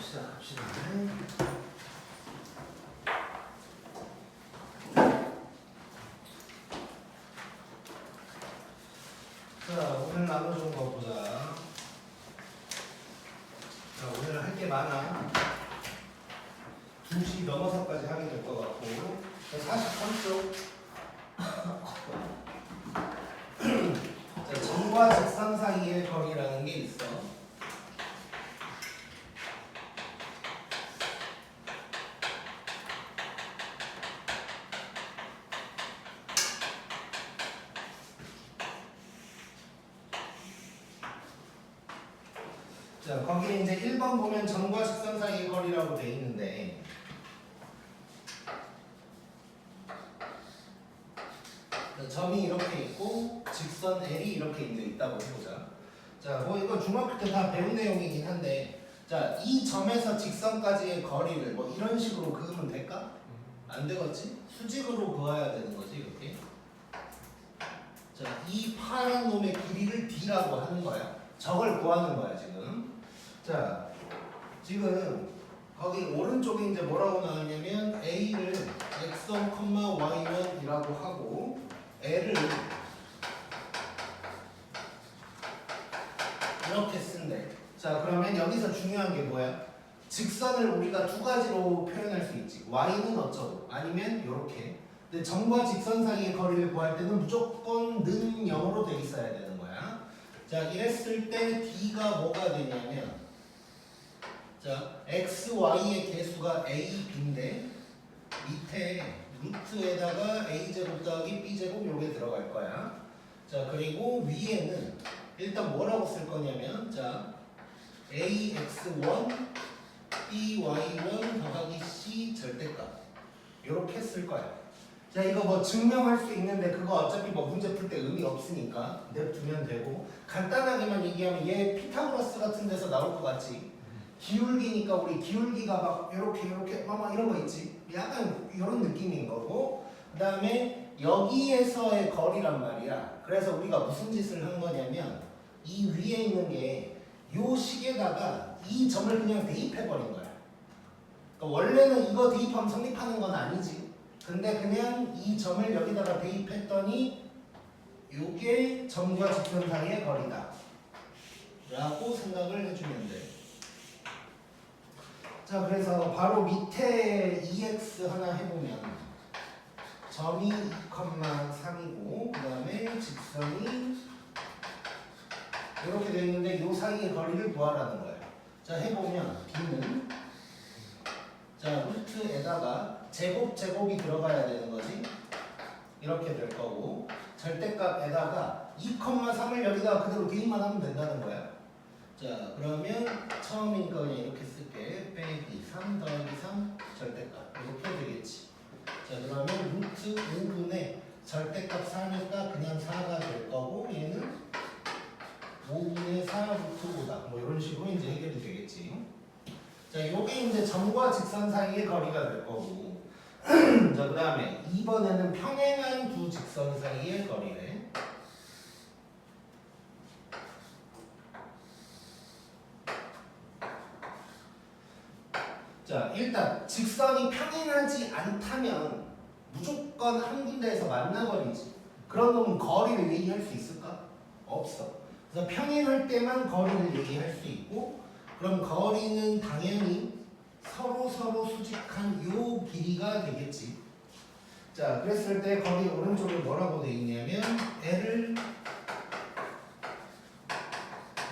시작합시다. 자, 오늘 나눠준 거 보자. 자, 오늘 할 게 많아. 2시 넘어서까지 하게 될 것 같고. 43쪽. 자, 점과 직선 사이의 거리라는 게 있어. 자, 거기에 이제 1번 보면 점과 직선 사이의 거리라고 돼 있는데, 점이 이렇게 있고 직선 L이 이렇게 이제 있다고 해보자. 자, 뭐 이거 중학교 때 다 배운 내용이긴 한데, 자, 이 점에서 직선까지의 거리를 뭐 이런 식으로 그으면 될까? 안 되겠지? 수직으로 그어야 되는 거지, 이렇게. 자, 이 파란 놈의 길이를 D라고 하는 거야. 저걸 구하는 거야, 지금. 자, 지금 거기 오른쪽에 이제 뭐라고 나왔냐면 A를 x1, y1이라고 하고 L을 이렇게 쓴대. 자, 그러면 여기서 중요한 게 뭐야? 직선을 우리가 두 가지로 표현할 수 있지. y는 어쩌고 아니면 이렇게. 근데 점과 직선 사이의 거리를 구할 때는 무조건 는 0으로 돼 있어야 되는 거야. 자, 이랬을 때 D가 뭐가 되냐면, 자, x, y의 개수가 a, b인데 밑에 루트에다가 a제곱 더하기 b제곱 요게 들어갈 거야. 자, 그리고 위에는 일단 뭐라고 쓸 거냐면, 자, ax1 by1 더하기 c 절대값 요렇게 쓸 거야. 자, 이거 뭐 증명할 수 있는데 그거 어차피 뭐 문제 풀 때 의미 없으니까 냅두면 되고, 간단하게만 얘기하면 얘 피타고라스 같은 데서 나올 것 같지. 기울기니까 우리 기울기가 막 이렇게 막 이런 거 있지. 약간 이런 느낌인 거고, 그 다음에 여기에서의 거리란 말이야. 그래서 우리가 무슨 짓을 한 거냐면 이 위에 있는 게 요 식에다가 이 점을 그냥 대입해 버린 거야. 그러니까 원래는 이거 대입하면 성립하는 건 아니지. 근데 그냥 이 점을 여기다가 대입했더니 요게 점과 직선 사이의 거리다 라고 생각을 해주면 돼. 자, 그래서 바로 밑에 EX 하나 해보면 점이 2,3이고 그 다음에 직선이 이렇게 되어 있는데 요 사이의 거리를 구하라는 거예요. 자, 해보면 D는, 자, 루트에다가 제곱이 들어가야 되는 거지. 이렇게 될 거고, 절대값에다가 2,3을 여기다가 그대로 대입만 하면 된다는 거야. 자, 그러면 처음이니까 그냥 이렇게 쓸게. 빼기 3 더하기 3 절대값 이렇게 되겠지. 자, 그러면 루트 5분의 절대값 4니까 그냥 4가 될 거고, 얘는 5분의 4 루트 5다. 뭐 이런 식으로 이제 해결이 되겠지. 자, 요게 이제 점과 직선 사이의 거리가 될 거고. 자, 그 다음에 2번에는 평행한 두 직선 사이의 거리래. 자, 일단 직선이 평행하지 않다면 무조건 한 군데에서 만나버리지. 그런 놈은 거리를 얘기할 수 있을까? 없어. 그래서 평행할 때만 거리를 얘기할 수 있고, 그럼 거리는 당연히 서로 수직한 요 길이가 되겠지. 자, 그랬을 때 거기 오른쪽에 뭐라고 돼 있냐면 L을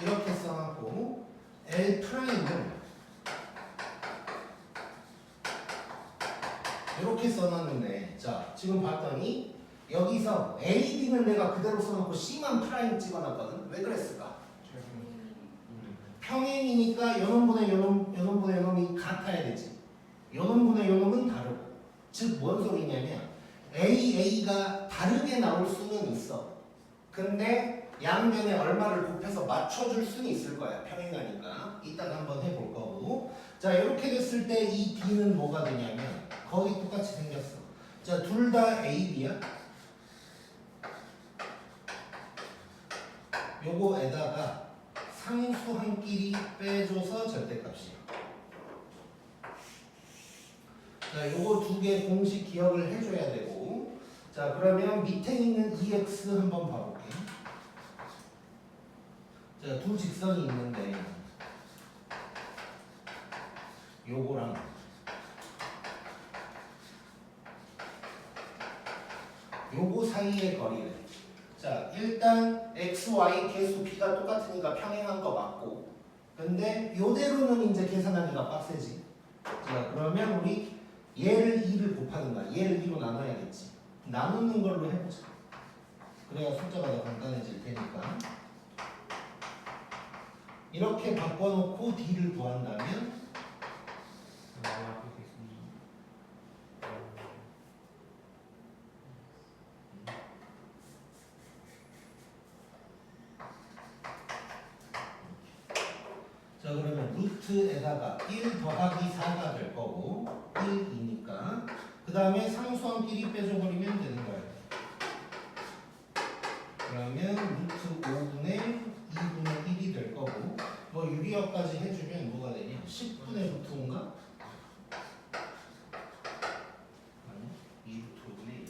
이렇게 써갖고 L 프라임을 이렇게 써놨는데, 자, 지금 봤더니 여기서 A, B는 내가 그대로 써놓고 C만 프라임 찍어놨거든. 왜 그랬을까? 평행이니까 요놈분의 요놈이 같아야 되지. 요놈분의 요놈은 다르고. 즉, 뭔 소리냐면 A가 다르게 나올 수는 있어. 근데 양변에 얼마를 곱해서 맞춰줄 수는 있을 거야. 평행하니까. 이따가 한번 해볼 거고. 자, 이렇게 됐을 때 이 D는 뭐가 되냐면 거의 똑같이 생겼어. 자, 둘 다 A, B야. 요거에다가 상수한끼리 빼줘서 절대값이야. 자, 요거 두 개 공식 기억을 해줘야 되고. 자, 그러면 밑에 있는 EX 한번 봐볼게. 자, 두 직선이 있는데 요거랑 요거 사이의 거리를. 자, 일단 x, y 계수 b가 똑같으니까 평행한 거 맞고. 근데 요대로는 이제 계산하기가 빡세지. 자, 그러면 우리 얘를 2를 곱하든가 얘를 2로 나눠야겠지. 나누는 걸로 해보자. 그래야 숫자가 더 간단해질 테니까. 이렇게 바꿔놓고 d를 구한다면 자, 그러면 루트에다가 1 더하기 4가 될 거고 1이니까 그 다음에 상수함끼리 빼줘버리면 되는 거예요. 그러면 루트 5분의 2분의 1이 될 거고 뭐 유리어까지 해주면 뭐가 되냐? 10분의 루트 5인가? 아니야? 2루트 5분의 1.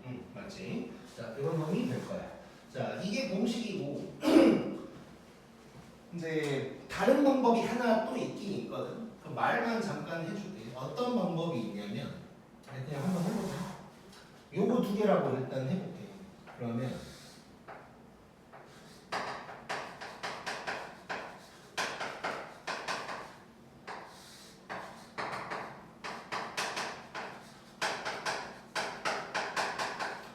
응, 맞지? 자, 이런 놈이 될 거야. 자, 이게 공식이고 이제 다른 방법이 하나 또 있긴 있거든. 그 말만 잠깐 해줄게. 어떤 방법이 있냐면 그냥 한번 해보자. 요거 두 개라고 일단 해볼게. 그러면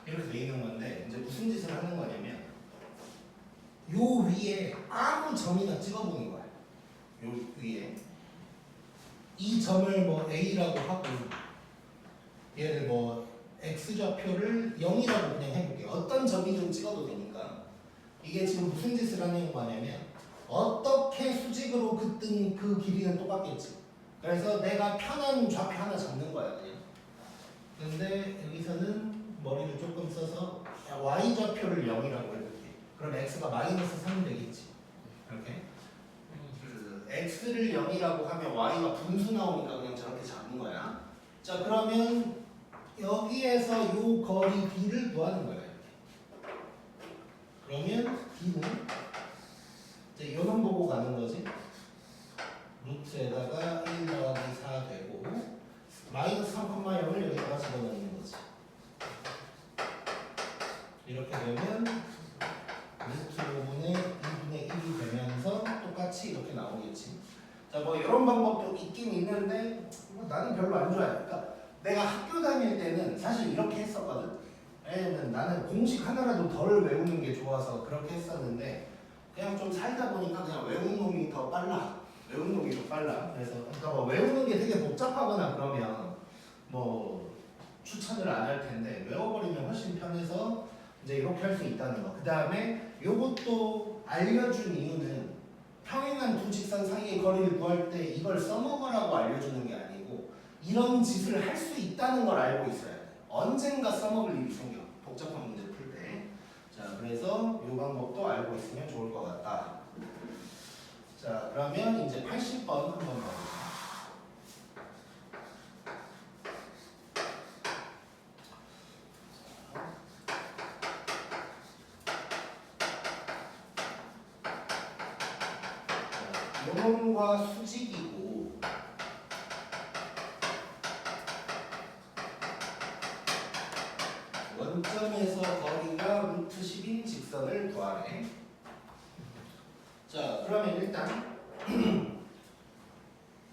이렇게 돼 있는 건데 이제 무슨 짓을 하는 거냐면 요 위에 아무 점이나 찍어보는 거야. 요 위에 이 점을 뭐 A라고 하고 얘를 뭐 X좌표를 0이라고 그냥 해볼게. 어떤 점이든 찍어도 되니까. 이게 지금 무슨 짓을 하는 거냐면 어떻게 수직으로 긋든 그 길이는 똑같겠지. 그래서 내가 편한 좌표 하나 잡는 거야 그냥. 근데 여기서는 머리를 조금 써서 Y좌표를 0이라고 해볼게. 그럼 X가 마이너스 3 되겠지. 이렇게. X를 0이라고 하면 Y가 분수 나오니까 그냥 저렇게 잡는 거야. 자, 그러면 여기에서 요 거리 D를 구하는 거야. 이렇게. 그러면 D는 이제 요놈 보고 가는 거지. 루트에다가 1 더하기 4 되고 마이너스 3,0을 여기다가 집어넣는 거지. 이렇게 되면 루트 5분의 2분의 1이 되면서 똑같이 이렇게 나오겠지. 자, 뭐 이런 방법도 있긴 있는데 뭐 나는 별로 안 좋아해. 그러니까 내가 학교 다닐 때는 사실 이렇게 했었거든. 왜냐면 나는 공식 하나라도 덜 외우는 게 좋아서 그렇게 했었는데 그냥 좀 살다 보니까 그냥 외우는 놈이 더 빨라. 외우는 놈이 더 빨라. 그래서 그러니까 뭐 외우는 게 되게 복잡하거나 그러면 뭐 추천을 안 할 텐데 외워버리면 훨씬 편해서 이제 이렇게 할 수 있다는 거. 그 다음에 요것도 알려준 이유는 평행한 두 직선 사이의 거리를 구할 때 이걸 써먹으라고 알려주는 게 아니고 이런 짓을 할 수 있다는 걸 알고 있어야 돼. 언젠가 써먹을 일이 생겨. 복잡한 문제 풀 때. 자, 그래서 이 방법도 알고 있으면 좋을 것 같다. 자, 그러면 이제 80번 한번 봐볼게요. 요놈과 수직이고 원점에서 거리가 루트 10인 직선을 구하래. 자, 그러면 일단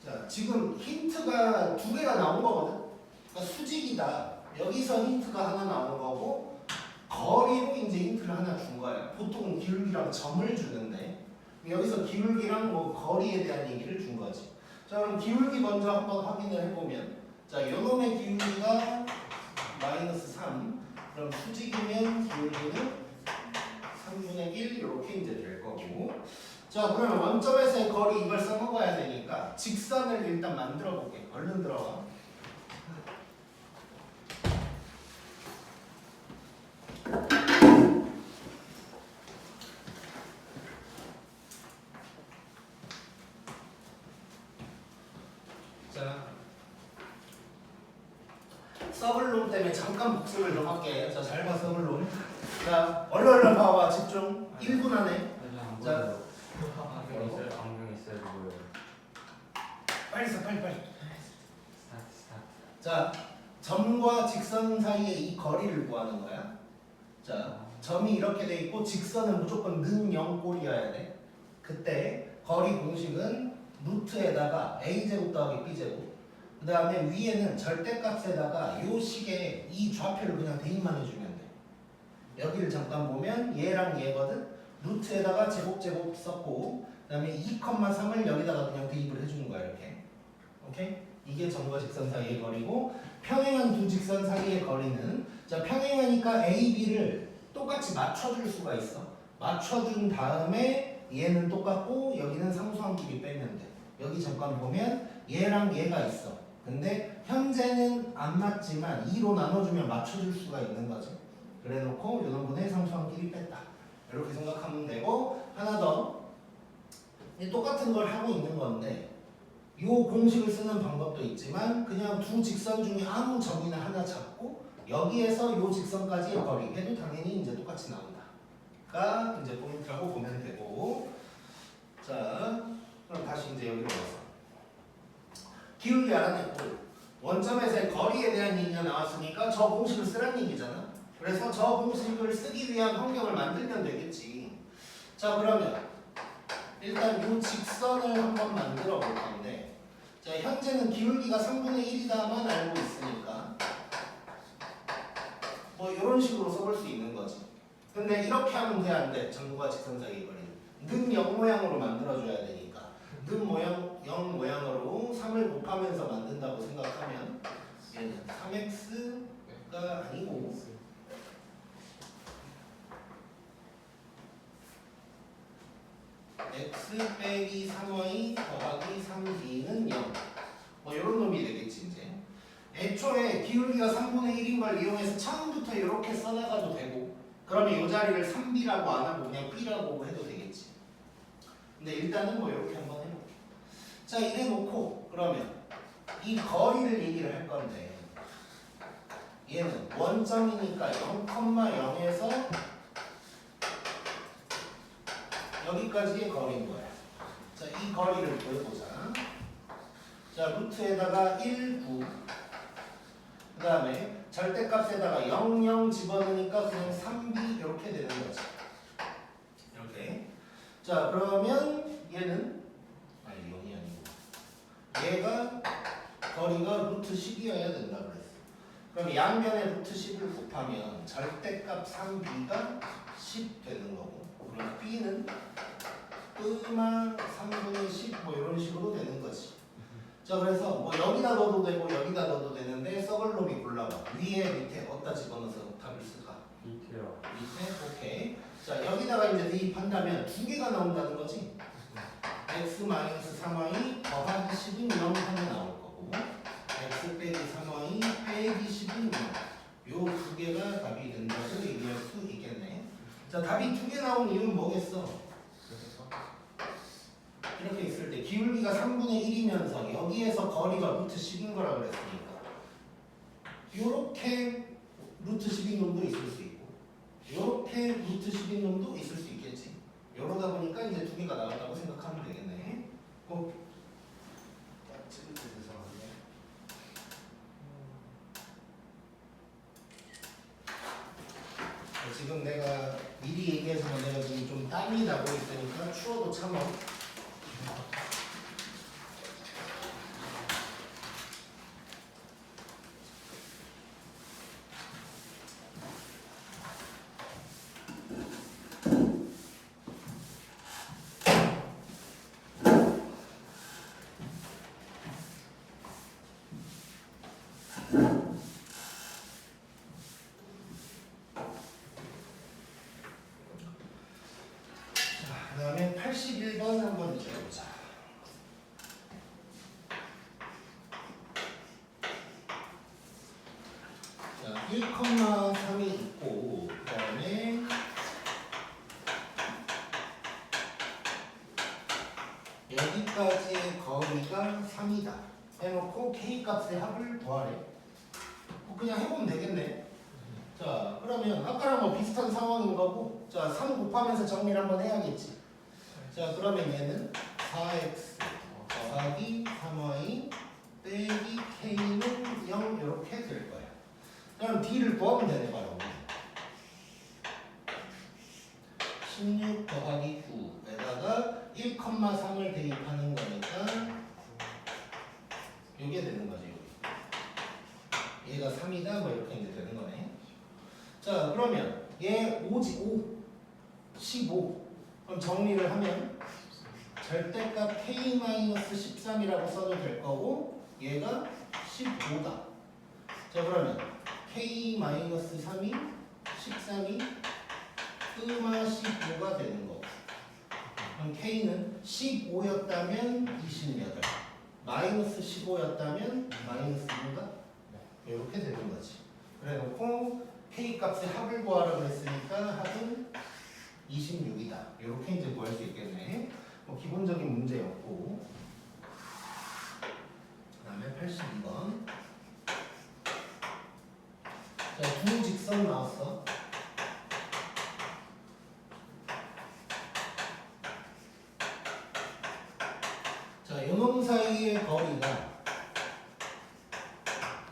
자, 지금 힌트가 두 개가 나온 거거든. 그러니까 수직이다. 여기서 힌트가 하나 나온 거고 거리로 이제 힌트를 하나 준 거야. 보통은 기울기랑 점을 주는데 여기서 기울기랑 뭐 거리에 대한 얘기를 준 거지. 자, 그럼 기울기 먼저 한번 확인을 해보면 자, 요놈의 기울기가 마이너스 3. 그럼 수직이면 기울기는 3분의 1 이렇게 이제 될 거고. 자, 그러면 원점에서의 거리 이걸 써먹어야 되니까 직선을 일단 만들어 볼게. 얼른 들어와. 자, 서블론 때문에 잠깐 복습을 좀 할게. 자, 잘 봐, 서블론. 자, 얼른 봐봐. 집중. 1분 안에. 자, 안경 있어야 되고요. 빨리 써, 빨리. 스타트. 자, 점과 직선 사이의 이 거리를 구하는 거야. 자, 점이 이렇게 돼 있고 직선은 무조건 는 0꼴이어야 돼. 그때 거리 공식은 루트에다가 a제곱 더하기 b제곱, 그 다음에 위에는 절대값에다가 요 식에 이 좌표를 그냥 대입만 해주면 돼. 여기를 잠깐 보면 얘랑 얘거든. 루트에다가 제곱 썼고, 그 다음에 2,3을 여기다가 그냥 대입을 해주는 거야. 이렇게. 오케이? 이게 점과 직선 사이의 거리고, 평행한 두 직선 사이의 거리는, 자, 평행하니까 A, B를 똑같이 맞춰줄 수가 있어. 맞춰준 다음에 얘는 똑같고 여기는 상수한 길이 빼면 돼. 여기 잠깐 보면 얘랑 얘가 있어. 근데 현재는 안 맞지만 2로 나눠주면 맞춰줄 수가 있는 거죠. 그래 놓고 요 놈분의 상수한 길이 뺐다. 이렇게 생각하면 되고, 하나 더. 똑같은 걸 하고 있는 건데 요 공식을 쓰는 방법도 있지만 그냥 두 직선 중에 아무 점이나 하나 잡고 여기에서 요 직선까지의 거리 해도 당연히 이제 똑같이 나온다. 가 이제 포인트라고 보면 되고, 자, 그럼 다시 이제 여기로 와서 기울기 알아냈고 원점에서의 거리에 대한 얘기가 나왔으니까 저 공식을 쓰라는 얘기잖아. 그래서 저 공식을 쓰기 위한 환경을 만들면 되겠지. 자, 그러면 일단 요 직선을 한번 만들어 볼 건데, 자, 현재는 기울기가 3분의 1이다만 알고 있으니까 뭐 이런 식으로 써볼 수 있는 거지. 근데 이렇게 하면 돼, 안 돼? 점과 직선 사이의 거리는 는 0 모양으로 만들어줘야 되니까 는 모양 0 모양으로 3을 곱하면서 만든다고 생각하면 얘는 3x가 아니고 x 빼기 3y 더하기 3b는 0. 뭐 이런 놈이 되겠지 이제. 애초에 기울기가 3분의 1인 걸 이용해서 처음부터 이렇게 써나가도 되고, 그러면 이 자리를 3b라고 안 하고 그냥 b라고 해도 되겠지. 근데 일단은 뭐 이렇게 한번 해볼게. 자, 이래 놓고 그러면 이 거리를 얘기를 할 건데 얘는 원점이니까 0,0에서 여기까지의 거리인 거야. 자, 이 거리를 구해보자. 자, 루트에다가 1, 9. 그 다음에 절대값에다가 0, 0 집어넣으니까 그냥 3b 이렇게 되는 거지. 이렇게. 자, 그러면 얘는 아니 0이 아니고 얘가 거리가 루트 10이어야 된다 그랬어. 그럼 양변에 루트 10을 곱하면 절대값 3b가 10 되는 거고, 그럼 b는 끄마 3분의 10 뭐 이런 식으로 되는 거지. 자, 그래서 뭐 여기다 넣어도 되고 여기다 넣어도 되는데 서글놈이 골라봐. 위에 밑에 어디다 집어넣어서 답을 쓸까? 밑에요. 밑에? 오케이. 자, 여기다가 이제 대입한다면 두 개가 나온다는 거지. x-3y 더하기 10은 0 하면 나올 거고, x 빼기 3y 빼기 10은 0. 요 두 개가 답이 된다고 얘기할 수 있겠네. 자, 답이 두 개 나온 이유는 뭐겠어? 이렇게 있을 때 기울기가 3분의 1이면서 여기에서 거리가 루트 10인 거라 그랬으니까 요렇게 루트 10인 놈도 있을 수 있고 요렇게 루트 10인 놈도 있을 수 있겠지. 요러다 보니까 이제 두 개가 나왔다고 생각하면 되겠네. 찍을 때 죄송하네. 지금 내가 미리 얘기해서 내가 지금 좀 땀이 나고 있으니까 추워도 참아. 그 다음에 81번 한번 해보자. 자, 1,3이 있고, 그 다음에 여기까지의 거리가 3이다 해놓고 K값의 합을 구하래. 그냥 해보면 되겠네. 자, 그러면 아까랑 뭐 비슷한 상황인 거고, 자, 3 곱하면서 정리를 한번 해야겠지. 자, 그러면 얘는 4x 더하기 3y 빼기 k는 0 이렇게 될 거야. 그럼 d를 구하면 되네 바로. 16 더하기 9에다가 1,3을 대입하는 거니까 이게 되는 거지. 얘가 3이다 뭐 이렇게 이제 되는 거네. 자, 그러면 얘 5지 5 15. 그럼 정리를 하면 절대값 k-13이라고 써도 될 거고 얘가 15다. 자, 그러면 k-3이 13이 끄마 15가 되는 거고, 그럼 k는 15였다면 28, 마이너스 15였다면 마이너스 2가 이렇게 되는 거지. 그래 놓고 k 값의 합을 구하라고 했으니까 합은 26이다. 이렇게 이제 구할 수 있겠네. 뭐 기본적인 문제였고, 그 다음에 82번. 자, 두 직선 나왔어. 자, 요놈 사이의 거리가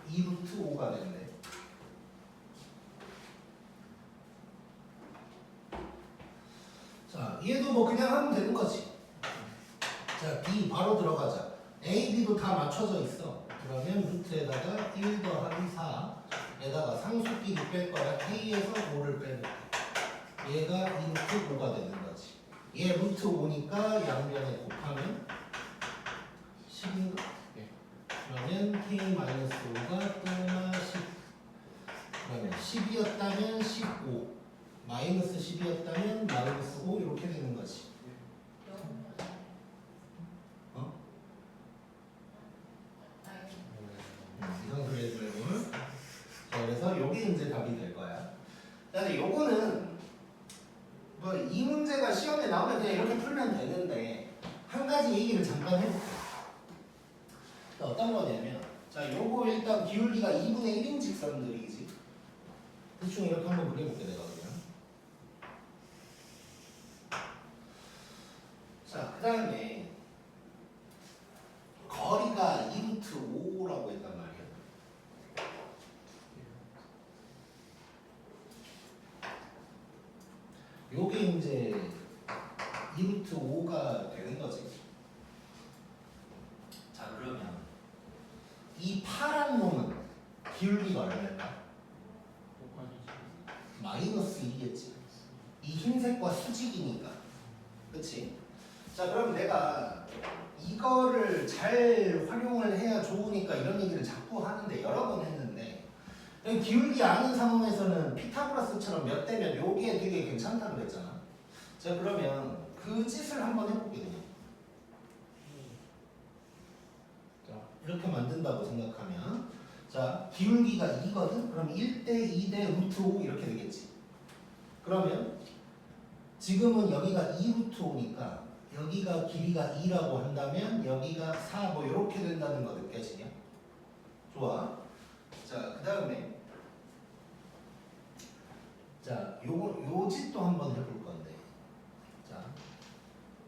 2루트 5가 됐네. 자, 얘도 뭐 그냥 하면 되는 거지. 자, B 바로 들어가자. A, B도 다 맞춰져 있어. 그러면 루트에다가 1 더하기 4에다가 상수끼리 뺄 거야. K에서 5를 빼볼게. 얘가 2루트 5가 되는 거지. 얘 루트 5니까 양변에 곱하면 10인가? 그러면 K-5가 끄마 10. 그러면 10이었다면 15. 마이너스 10이었다면 마이너스 5 이렇게 되는 거지. 어? 이건 그래프를. 자, 그래서 요게 이제 답이 될 거야. 근데 요거는 뭐 이 문제가 시험에 나오면 그냥 이렇게 풀면 되는데 한 가지 얘기를 잠깐 해볼게. 어떤 거냐면, 자, 요거 일단 기울기가 2분의 1인 직선들이지. 대충 이렇게 한번 그려볼게 내가 그냥. 자, 그 다음에 거리가 2루트 5라고 했단 말이야. 요게 이제 2루트 5가 되는 거지. 자, 그러면 이 파란 놈은 기울기가 얼마일까? 마이너스 2겠지. 이 흰색과 수직이니까. 그치? 자, 그럼 내가 이거를 잘 활용을 해야 좋으니까 이런 얘기를 자꾸 하는데 여러 번 했는데, 기울기 아는 상황에서는 피타고라스처럼 몇 대면 요게 되게 괜찮다고 그랬잖아. 자, 그러면 그 짓을 한번 해볼게 그냥. 자, 이렇게 만든다고 생각하면, 자, 기울기가 2거든? 그럼 1대 2대 루트 5 이렇게 되겠지. 그러면 지금은 여기가 2루트 5니까 여기가 길이가 2라고 한다면 여기가 4 뭐 이렇게 된다는 거 느껴지냐? 좋아. 자, 그 다음에 자, 요 짓도 한번 해볼 건데, 자,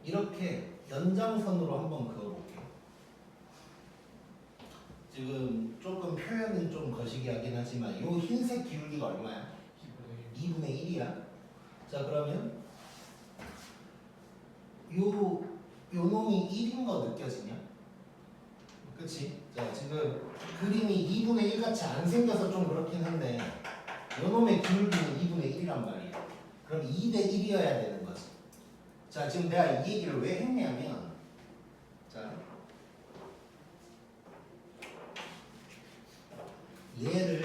이렇게 연장선으로 한번 그어볼게. 지금 조금 표현은 좀 거시기하긴 하지만 요 흰색 기울기가 얼마야? 2분의 1이야. 자, 그러면 요 놈이 1인 거 느껴지냐? 그치? 자, 지금 그림이 2분의 1 같이 안 생겨서 좀 그렇긴 한데 요 놈의 기울기는 2분의 1이란 말이야. 그럼 2대 1이어야 되는 거지. 자, 지금 내가 이 얘기를 왜 했냐면, 자, 얘를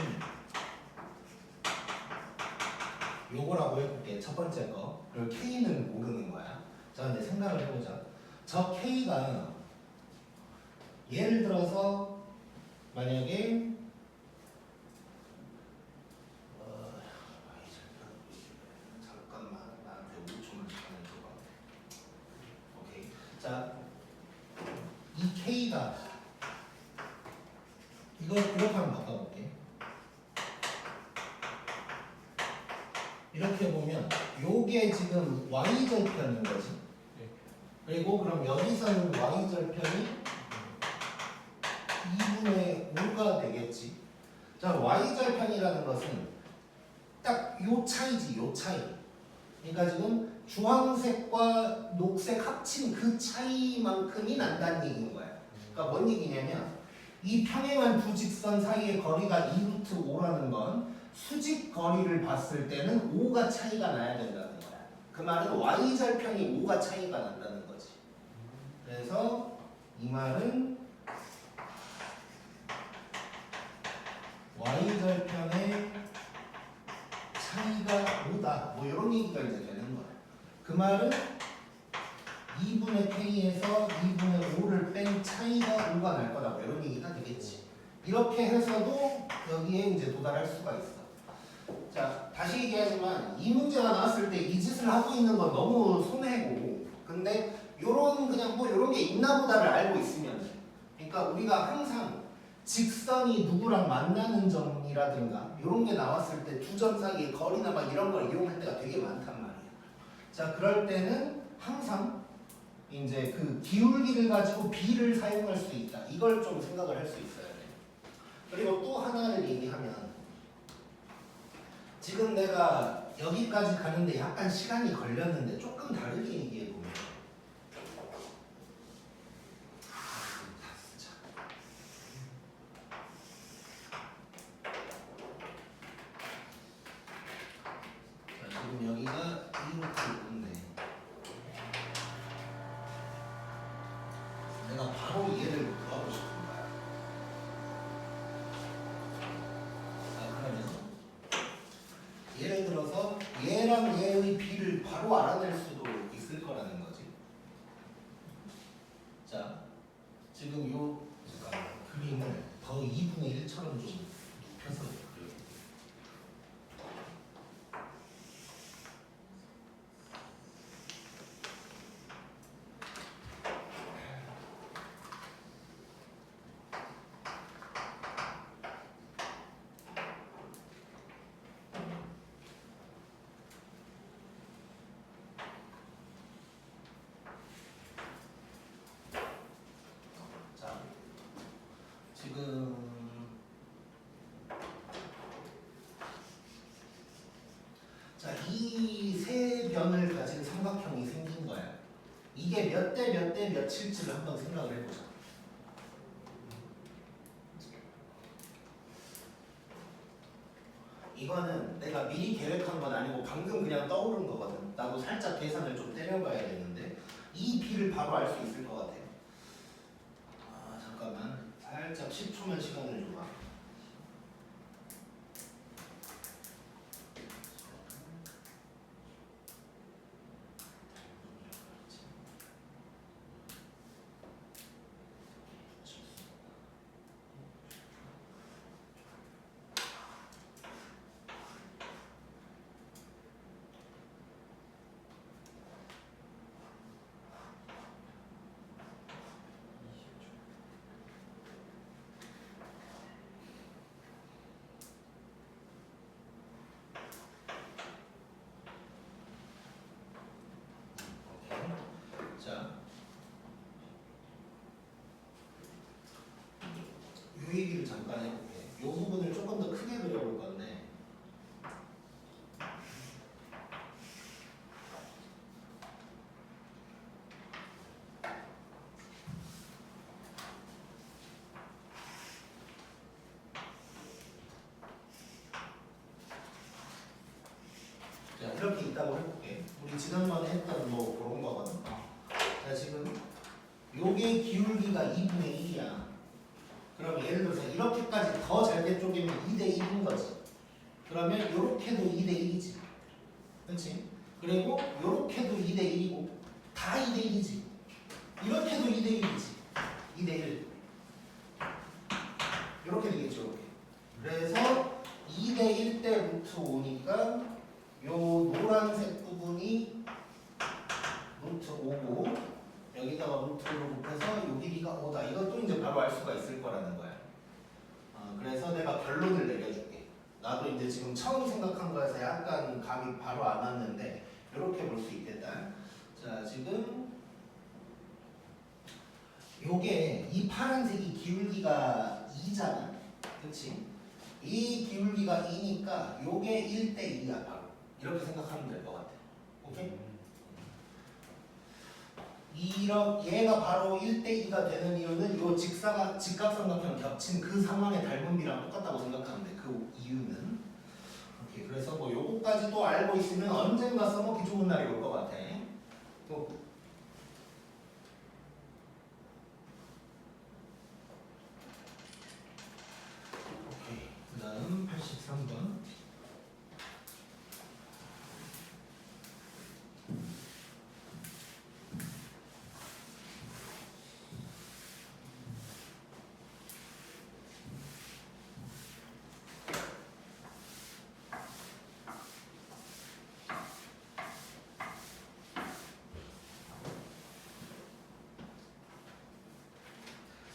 요거라고 해볼게. 첫 번째 거. 그리고 K는 모르는 거야. 자, 근데 생각을 해보자. 저 K가 예를 들어서 만약에 잠깐만 나한테 5초만 시간을 줘봐. 오케이. 자, 이 K가 이걸 이렇게 한번 바꿔볼게. 이렇게 보면 요게 지금 y절편인 거지. 그리고 그럼 여기서는 y절편이 2분의 5가 되겠지. 자, y절편이라는 것은 딱 요 차이지, 요 차이. 그러니까 지금 주황색과 녹색 합친 그 차이만큼이 난다는 얘기인 거야. 그러니까 뭔 얘기냐면 이 평행한 두 직선 사이의 거리가 2루트 5라는 건 수직 거리를 봤을 때는 5가 차이가 나야 된다는 거야. 그 말은 y절편이 5가 차이가 난다는 거지. 그래서 이 말은 y절편의 차이가 5다. 뭐 이런 얘기가 이제 되는 거야. 그 말은 2분의 k에서 2분의 5를 뺀 차이가 5가 날 거다. 뭐 이런 얘기가 되겠지. 이렇게 해서도 여기에 이제 도달할 수가 있어. 자, 다시 얘기하지만 이 문제가 나왔을 때 이 짓을 하고 있는 건 너무 손해고, 근데 요런 그냥 뭐 요런 게 있나 보다를 알고 있으면 돼. 그러니까 우리가 항상 직선이 누구랑 만나는 점이라든가 요런 게 나왔을 때 두 점 사이의 거리나 막 이런 걸 이용할 때가 되게 많단 말이야. 자, 그럴 때는 항상 이제 그 기울기를 가지고 B를 사용할 수 있다. 이걸 좀 생각을 할 수 있어야 돼. 그리고 또 하나를 얘기하면 지금 내가 여기까지 가는데 약간 시간이 걸렸는데 조금 다르게 얘기해 보면 자, 지금 여기가 2루트인데 내가 바로 이해를 구하고 싶은 거야. 자, 그러면 예를 들어서 얘랑 얘의 B를 바로 알아낼 수도 있을 거라는 거지. 자, 지금 요 그림을 더 2분의 1처럼 좀 눕혀서 그려요. 자, 지금 자, 이 세 변을 가진 삼각형이 생긴 거야. 이게 몇 대 몇 대 몇일지를 한번 생각을 해보자. 이거는 내가 미리 계획한 건 아니고 방금 그냥 떠오른 거거든. 나도 살짝 계산을 좀 때려봐야 되는데 이 B를 바로 알 수 있을 것 같아. 아, 잠깐만. 살짝 10초만 시간을 줘봐. 자, 이 얘기를 잠깐 해볼게. 이 부분을 조금 더 크게 그려볼 건데 자, 이렇게 있다고 해볼게. 우리 지난번에 했던 뭐 그런 거거든. 자, 지금 요게 기울기가 2분의 1이야. 그럼 예를 들어서 이렇게까지 더 잘게 쪼개면 2대 1인 거지. 그러면 요렇게도 2대 1이지. 그렇지? 그리고 요렇게도 2대 1이고 다 2대 1이지. 이렇게도 2대 1이지. 2대 1. 요렇게 되겠죠, 이렇게. 그래서 2대 1 대 루트 5니까 요 노란색 부분이 루트 5고 여기다가 루트로 곱해서 요 길이가 5다. 이것도 이제 바로 알 수가 있을 거라는 거야. 그래서 내가 결론을 내려줄게. 나도 이제 지금 처음 생각한 거에서 약간 감이 바로 안 왔는데 이렇게 볼 수 있겠다. 자, 지금 요게 이 파란색이 기울기가 2잖아. 그치? 이 기울기가 2니까 요게 1대 2야 바로. 이렇게 생각하면 될 것 같아. 오케이? 얘가 바로 1대2가 되는 이유는 요 직각삼각형 겹친 그 상황의 닮음비랑 똑같다고 생각하면 돼. 그 이유는. 오케이. 그래서 뭐 요거까지 또 알고 있으면 언젠가 써먹기 좋은 날이 올 것 같아. 또 오케이. 그 다음 83번.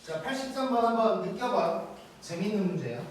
자, 83번 한번 느껴봐. 재밌는 문제야.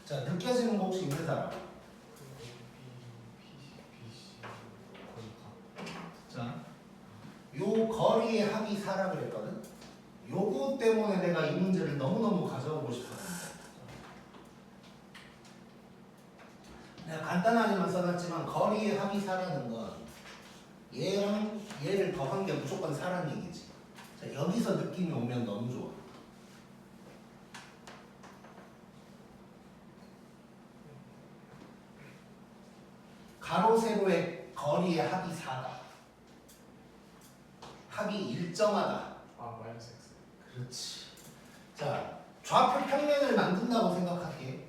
자, 느껴지는 거 혹시 있는 사람? 자, 요 거리의 합이 4라 그랬거든? 요거 때문에 내가 이 문제를 너무너무 가져오고 싶었는데 내가 간단하게만 써놨지만 거리의 합이 4라는 건 얘랑 얘를 더한 게 무조건 4라는 얘기지. 자, 여기서 느낌이 오면 너무 좋아. 가로 세로의 거리의 합이 4다. 합이 일정하다. 아 마이너스 x. 그렇지. 자, 좌표 평면을 만든다고 생각할게.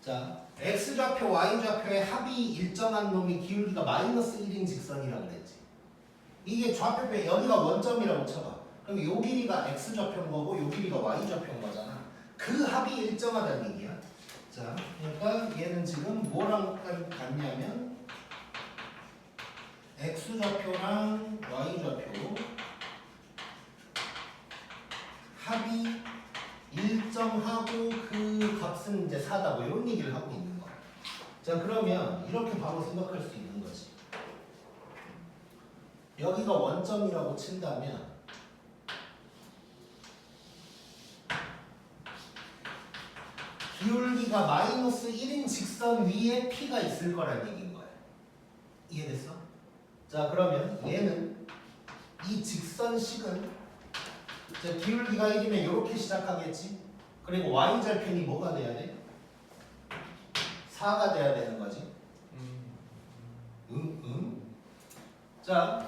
자, x좌표, y좌표의 합이 일정한 놈이 기울기가 마이너스 1인 직선이라고 그랬지. 이게 좌표표 여기가 원점이라고 쳐봐. 그럼 요 길이가 x좌표인 거고 요 길이가 y좌표인 거잖아. 그 합이 일정하다는 얘기야. 자, 그러니까 얘는 지금 뭐랑 같냐면 x좌표랑 y좌표 합이 일정하고 그 값은 이제 4다 뭐 이런 얘기를 하고 있는 거야. 자, 그러면 이렇게 바로 생각할 수 있는 거지. 여기가 원점이라고 친다면 기울기가 마이너스 1인 직선 위에 P가 있을 거란 얘기인 거야. 이해됐어? 자, 그러면 얘는 이 직선식은 자, 기울기가 1이면 이렇게 시작하겠지? 그리고 y절편이 뭐가 돼야 돼? 4가 돼야 되는 거지. 자,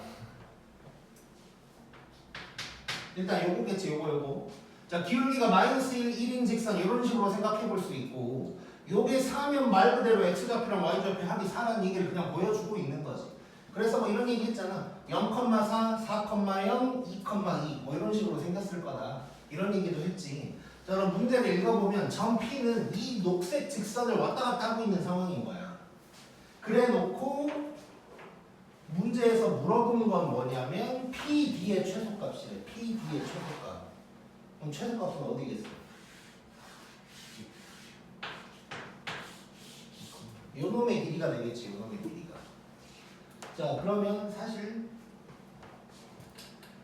일단 요거겠지, 요거. 자, 기울기가 마이너스 1인 직선 이런 식으로 생각해 볼 수 있고 요게 4면 말 그대로 x좌표랑 y좌표 합이 4라는 얘기를 그냥 보여주고 있는 거지. 그래서 뭐 이런 얘기 했잖아. 0,4, 4,0, 2,2 뭐 이런 식으로 생겼을 거다. 이런 얘기도 했지. 자, 그럼 문제를 읽어보면 점 P는 이 녹색 직선을 왔다 갔다 하고 있는 상황인 거야. 그래 놓고 문제에서 물어본 건 뭐냐면 PD의 최소값이래. PD의 최소값. 그럼 최소값은 어디겠어? 요 놈의 길이가 되겠지. 요 놈의 길이가. 자, 그러면 사실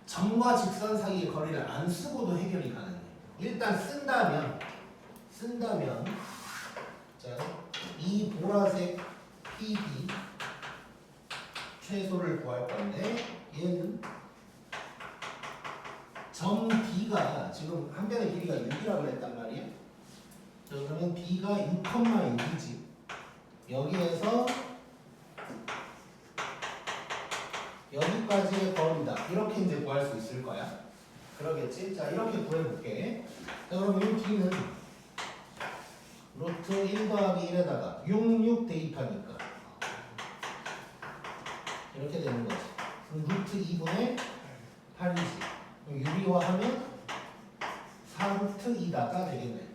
점과 직선 사이의 거리를 안 쓰고도 해결이 가능해. 일단 쓴다면 자, 이 보라색 PD 최소를 구할 건데 얘는 점 D가 지금 한 변의 길이가 6이라고 그랬단 말이야. 그러면 B가 6,1이지. 여기에서 여기까지의 거리다. 이렇게 이제 구할 수 있을 거야. 그러겠지? 자, 이렇게 구해볼게. 자, 그럼 이 B는 루트 1 더하기 1에다가 6 대입하니까 이렇게 되는 거지. 그럼 루트 2분의 8이지. 유리화하면 4루트 2다가 되겠네.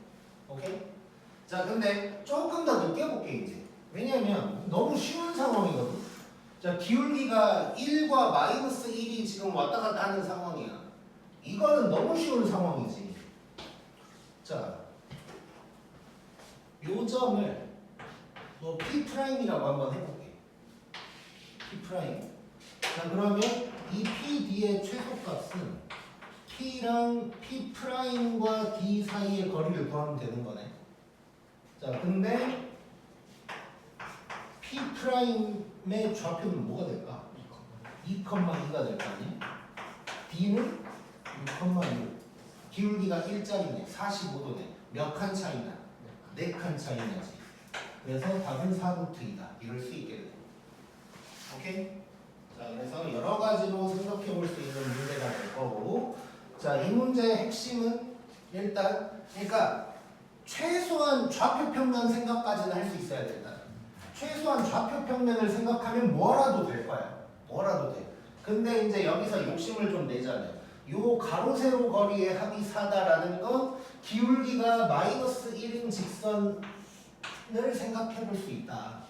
오케이? 자, 근데 조금 더 늦게 볼게 이제. 왜냐면 너무 쉬운 상황이거든. 자, 기울기가 1과 마이너스 1이 지금 왔다 갔다 하는 상황이야. 이거는 너무 쉬운 상황이지. 자, 요 점을 뭐 P'이라고 한번 해볼게. P'. 자, 그러면 이 PD의 최소값은 P랑 P'과 D 사이의 거리를 구하면 되는 거네. 자, 근데 P'의 좌표는 뭐가 될까? 2,2가 될 거 아니야? D는 6,6. 기울기가 1짜리네. 45도네. 몇 칸 차이나? 4칸 차이 나지. 그래서 답은 4루트이다. 이럴 수 있겠네. 오케이? 자, 그래서 여러 가지로 생각해 볼 수 있는 문제가 될 거고, 자, 이 문제의 핵심은 일단, 그러니까 최소한 좌표 평면 생각까지는 할 수 있어야 된다. 최소한 좌표 평면을 생각하면 뭐라도 될 거야. 뭐라도 돼. 근데 이제 여기서 욕심을 좀 내자면, 요 가로 세로 거리의 합이 4다라는 건 기울기가 마이너스 1인 직선을 생각해 볼 수 있다.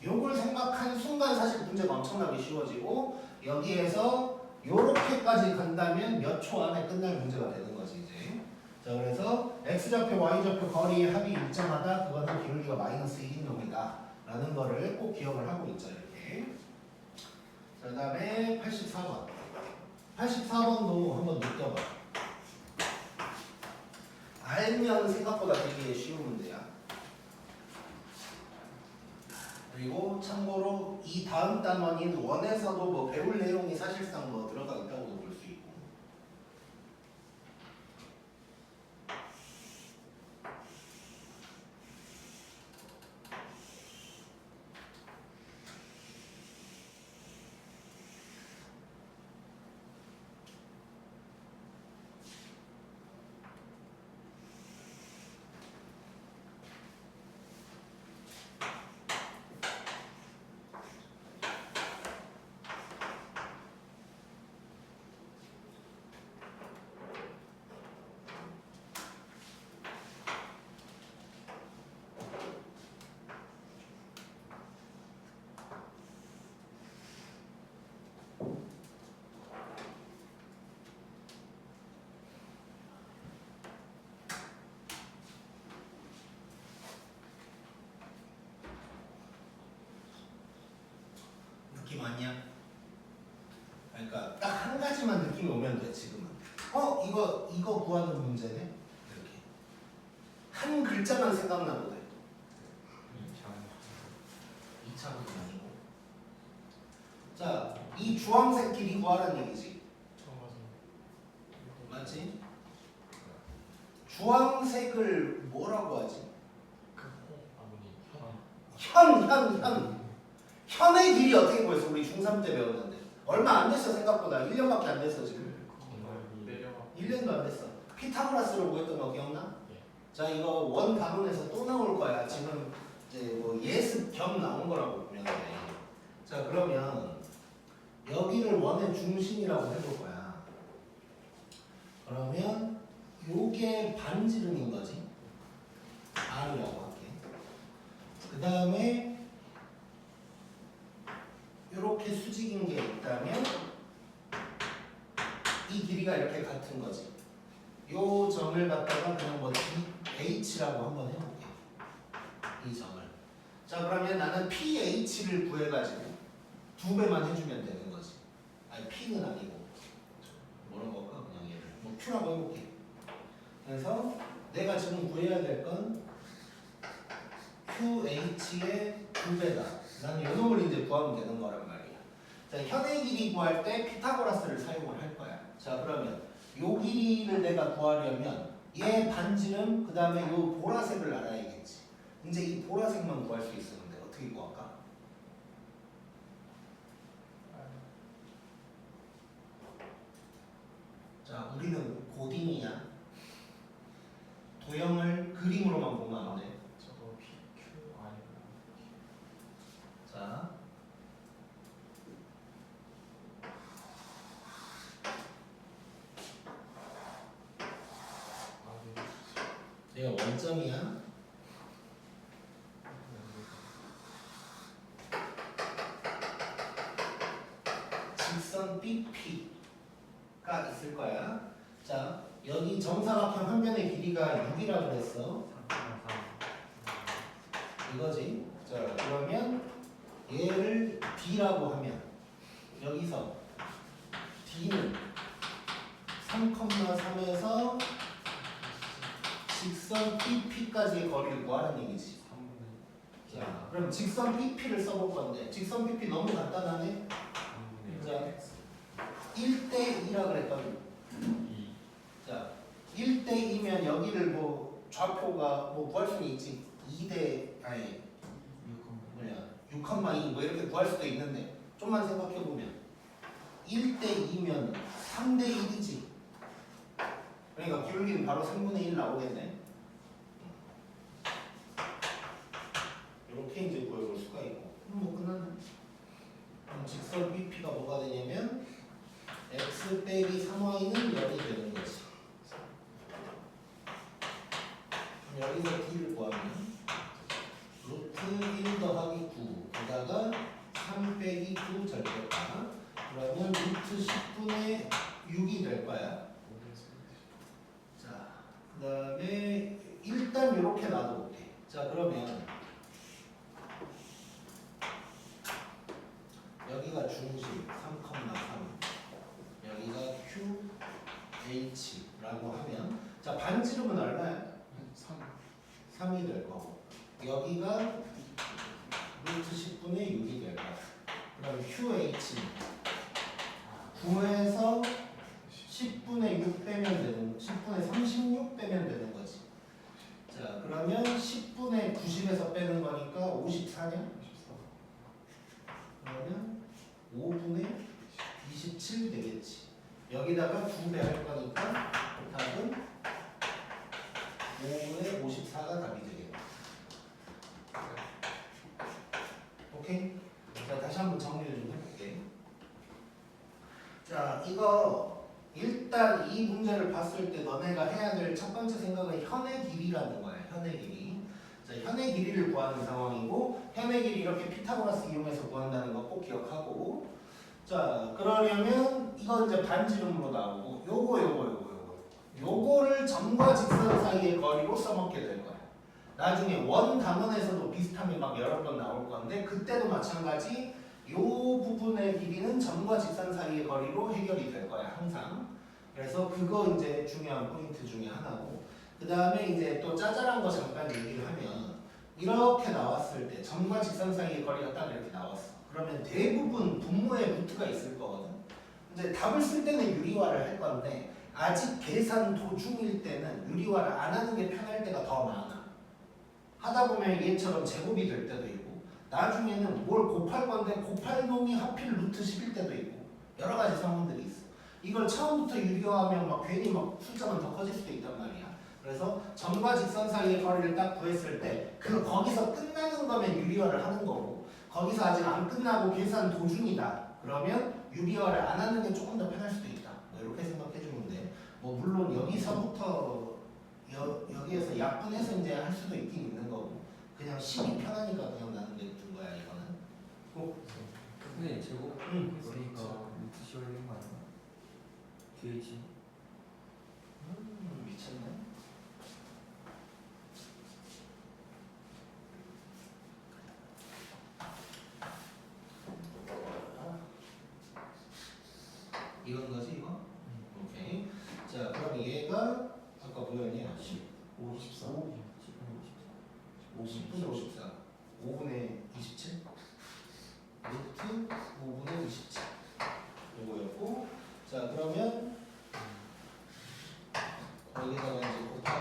요걸 생각한 순간 사실 문제가 엄청나게 쉬워지고, 여기에서 요렇게까지 간다면 몇 초 안에 끝날 문제가 되는 거지 이제. 자, 그래서 x좌표, y좌표 거리의 합이 일정하다. 그거는 기울기가 마이너스 1인 놈이다 라는 거를 꼭 기억을 하고 있죠. 이렇게. 자, 그 다음에 84번. 84번도 한번 느껴봐. 알면 생각보다 되게 쉬운 문제야. 그리고 참고로 이 다음 단원인 원에서도 뭐 배울 내용이 사실상 뭐 들어가 있다고도 볼 수 있고. 느낌 왔냐? 그러니까 딱 한 가지만 느낌이 오면 돼 지금은. 이거 구하는 문제네. 이렇게 한 글자만 생각나도 돼. 2차부터 아니고. 자, 이 주황색 길이 구하라는 얘기지. 맞지? 주황색을 뭐라고 하지? 현의 길이 어떻게 구했어? 우리 중3 때 배웠는데 얼마 안 됐어. 생각보다 1년밖에 안 됐어 지금. 1년도 안 됐어. 피타고라스로 구했던 거 기억나? 자, 이거 원 단원에서 또 나올 거야. 지금 이제 뭐 예습 겸 나온 거라고 보면 돼. 자, 그러면 여기를 원의 중심이라고 해볼 거야. 그러면 요게 반지름인 거지. R이라고 할게. 그 다음에 이렇게 수직인 게 있다면 이 길이가 이렇게 같은 거지. 요 점을 갖다가 그냥 뭐 H라고 한번 해볼게. 이 점을. 자, 그러면 나는 PH를 구해가지고 2배만 해주면 되는 거지. 아니, P는 아니고 뭐라고 할까? 그냥 얘를 뭐 Q라고 해볼게. 그래서 내가 지금 구해야 될 건 QH의 2배다. 나는 요 놈을 이제 구하면 되는 거란 말이야. 자, 현의 길이 구할 때 피타고라스를 사용을 할 거야. 자, 그러면 요 길이를 내가 구하려면 얘 반지름 그 다음에 요 보라색을 알아야겠지. 이제 이 보라색만 구할 수 있었는데 어떻게 구할까? 자, 우리는 고딩이야. 도형을 그림으로만 보면 안 돼. 저거 PQ 아니구나. 자, 얘가 원점이야. 직선 BP가 있을 거야. 자, 여기 정사각형 한 변의 길이가 6이라고 그랬어. 이거지. 자, 그러면 얘를 D라고 하면 여기서 D는 3,3에서 직선 BP까지의 거리를 구하는 얘기지. 3분의 자, 그럼 직선 BP를 써볼 건데 직선 BP 너무 간단하네. 3분의 자, 1대 2라 그랬거든. 2. 자, 1대 2면 여기를 뭐 좌표가 뭐 구할 수는 있지. 2대 아니 6,2 뭐 이렇게 구할 수도 있는데 좀만 생각해 보면 1대 2면 3대 1이지. 그러니까 기울기는 바로 3분의 1 나오겠네. 이렇게 이제 구해볼 수가 있고. 뭐 끝났네. 그럼 직선 BP가 뭐가 되냐면 x 빼기 3y는 0이 되는 거지. 그럼 여기서 d를 구하면 루트 1 더하기 9 게다가 3 빼기 9 절대가 그러면 루트 10분의 6이 될 거야. 자, 그 다음에 일단 이렇게 놔둬볼게. 자, 그러면 여기가 중심 3,3 여기가 QH라고 하면 자, 반지름은 얼마야? 3이 될 거고 여기가 루트 10분의 6이 될 거야. 그럼 QH는 9에서 10분의 6 빼면 되는 10분의 36 빼면 되는 거지. 자, 그러면 10분의 90에서 빼는 거니까 54냐? 그러면 5분의 27 되겠지. 여기다가 2배 할 거니까 답은 5분의 54가 답이 되겠다. 오케이? 자, 다시 한번 정리를 좀 해볼게. 자, 이거 일단 이 문제를 봤을 때 너네가 해야 될 첫 번째 생각은 현의 길이라는 거야. 현의 길이. 자, 현의 길이를 구하는 상황이고 현의 길이 이렇게 피타고라스 이용해서 구한다는 거 꼭 기억하고 자, 그러려면 이거 이제 반지름으로 나오고 요거를 점과 직선 사이의 거리로 써먹게 될 거야. 나중에 원 단원에서도 비슷한 게 막 여러 번 나올 건데 그때도 마찬가지 요 부분의 길이는 점과 직선 사이의 거리로 해결이 될 거야 항상. 그래서 그거 이제 중요한 포인트 중에 하나고 그 다음에 이제 또 짜잘한 거 잠깐 얘기를 하면 이렇게 나왔을 때 점과 직선 사이의 거리가 딱 이렇게 나왔어. 그러면 대부분 분모에 루트가 있을 거거든. 이제 답을 쓸 때는 유리화를 할 건데 아직 계산 도중일 때는 유리화를 안 하는 게 편할 때가 더 많아. 하다 보면 얘처럼 제곱이 될 때도 있고 나중에는 뭘 곱할 건데 곱할 놈이 하필 루트 10일 때도 있고 여러 가지 상황들이 있어. 이걸 처음부터 유리화하면 막 괜히 막 숫자만 더 커질 수도 있단 말이야. 그래서 점과 직선 사이의 거리를 딱 구했을 때 거기서 끝나는 거면 유리화를 하는 거고 거기서 아직 안 끝나고 계산 도중이다. 그러면 유리화를 안 하는 게 조금 더 편할 수도 있다. 뭐 이렇게 생각해 주면 돼. 뭐 물론 여기서부터 여기에서 약분해서 이제 할 수도 있긴 있는 거고 그냥 식이 편하니까 그냥 나는 냅둔 거야 이거는. 근데 제곱 그러니까. 루트 10 올린 거 아니야? QH 미쳤네. 이건 거지 이거? 오케이. 자, 그럼 얘가 아까 뭐였냐? 54 10분의 54 5분의 27 루트 5분의 27 요거였고 자, 그러면 거기다가 이제 곱하기